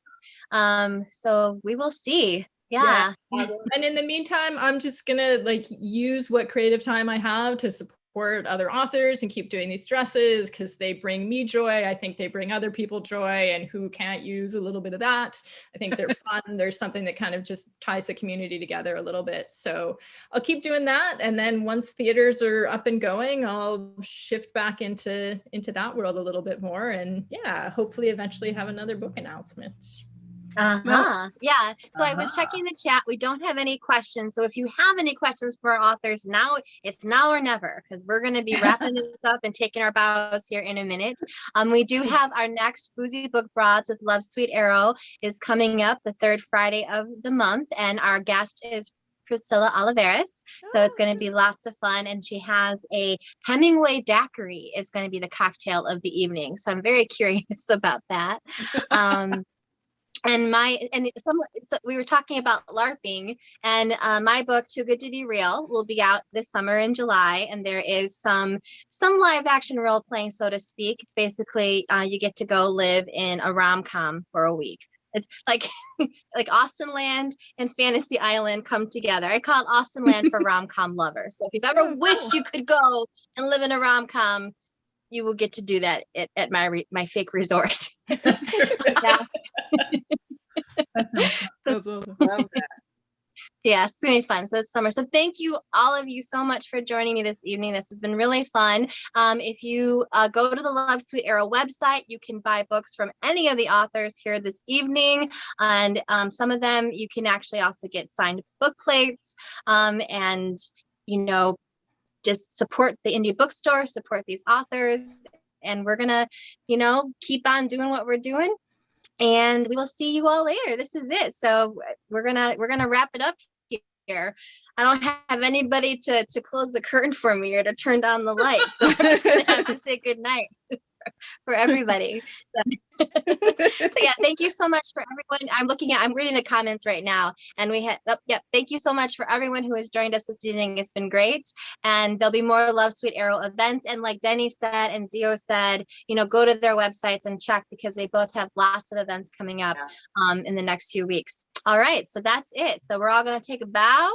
Speaker 1: So we will see. Yeah.
Speaker 6: And in the meantime, I'm just gonna use what creative time I have to support other authors and keep doing these dresses because they bring me joy. I think they bring other people joy, and who can't use a little bit of that? I think they're fun. There's something that kind of just ties the community together a little bit. So I'll keep doing that. And then once theaters are up and going, I'll shift back into that world a little bit more. And hopefully eventually have another book announcement.
Speaker 1: Yeah. So I was checking the chat. We don't have any questions. So if you have any questions for our authors, it's now or never, because we're going to be wrapping this up and taking our bows here in a minute. We do have our next Boozy Book Broads with Love Sweet Arrow is coming up the 3rd Friday of the month. And our guest is Priscilla Oliveras. So it's going to be lots of fun. And she has a Hemingway daiquiri is going to be the cocktail of the evening. So I'm very curious about that. So we were talking about LARPing, and my book Too Good to Be Real will be out this summer in July, and there is some live action role playing, so to speak. It's basically you get to go live in a rom-com for a week. It's like Austin Land and Fantasy Island come together. I call it Austin Land for rom-com lovers. So if you've ever wished you could go and live in a rom-com, you will get to do that at my fake resort.
Speaker 2: That's awesome.
Speaker 1: Yeah, it's gonna be fun. So it's summer. So thank you, all of you, so much for joining me this evening. This has been really fun. If you go to the Love Sweet Arrow website, you can buy books from any of the authors here this evening, and some of them you can actually also get signed book plates, and just support the indie bookstore, support these authors, and we're gonna, keep on doing what we're doing. And we will see you all later. This is it. So we're gonna wrap it up here. I don't have anybody to close the curtain for me or to turn down the lights. So I'm just gonna have to say good night for everybody. So yeah, thank you so much for everyone. I'm reading the comments right now, and thank you so much for everyone who has joined us this evening. It's been great, and there'll be more Love Sweet Arrow events. And like Denny said and Zeo said, go to their websites and check, because they both have lots of events coming up in the next few weeks. All right, so that's it. So we're all going to take a bow.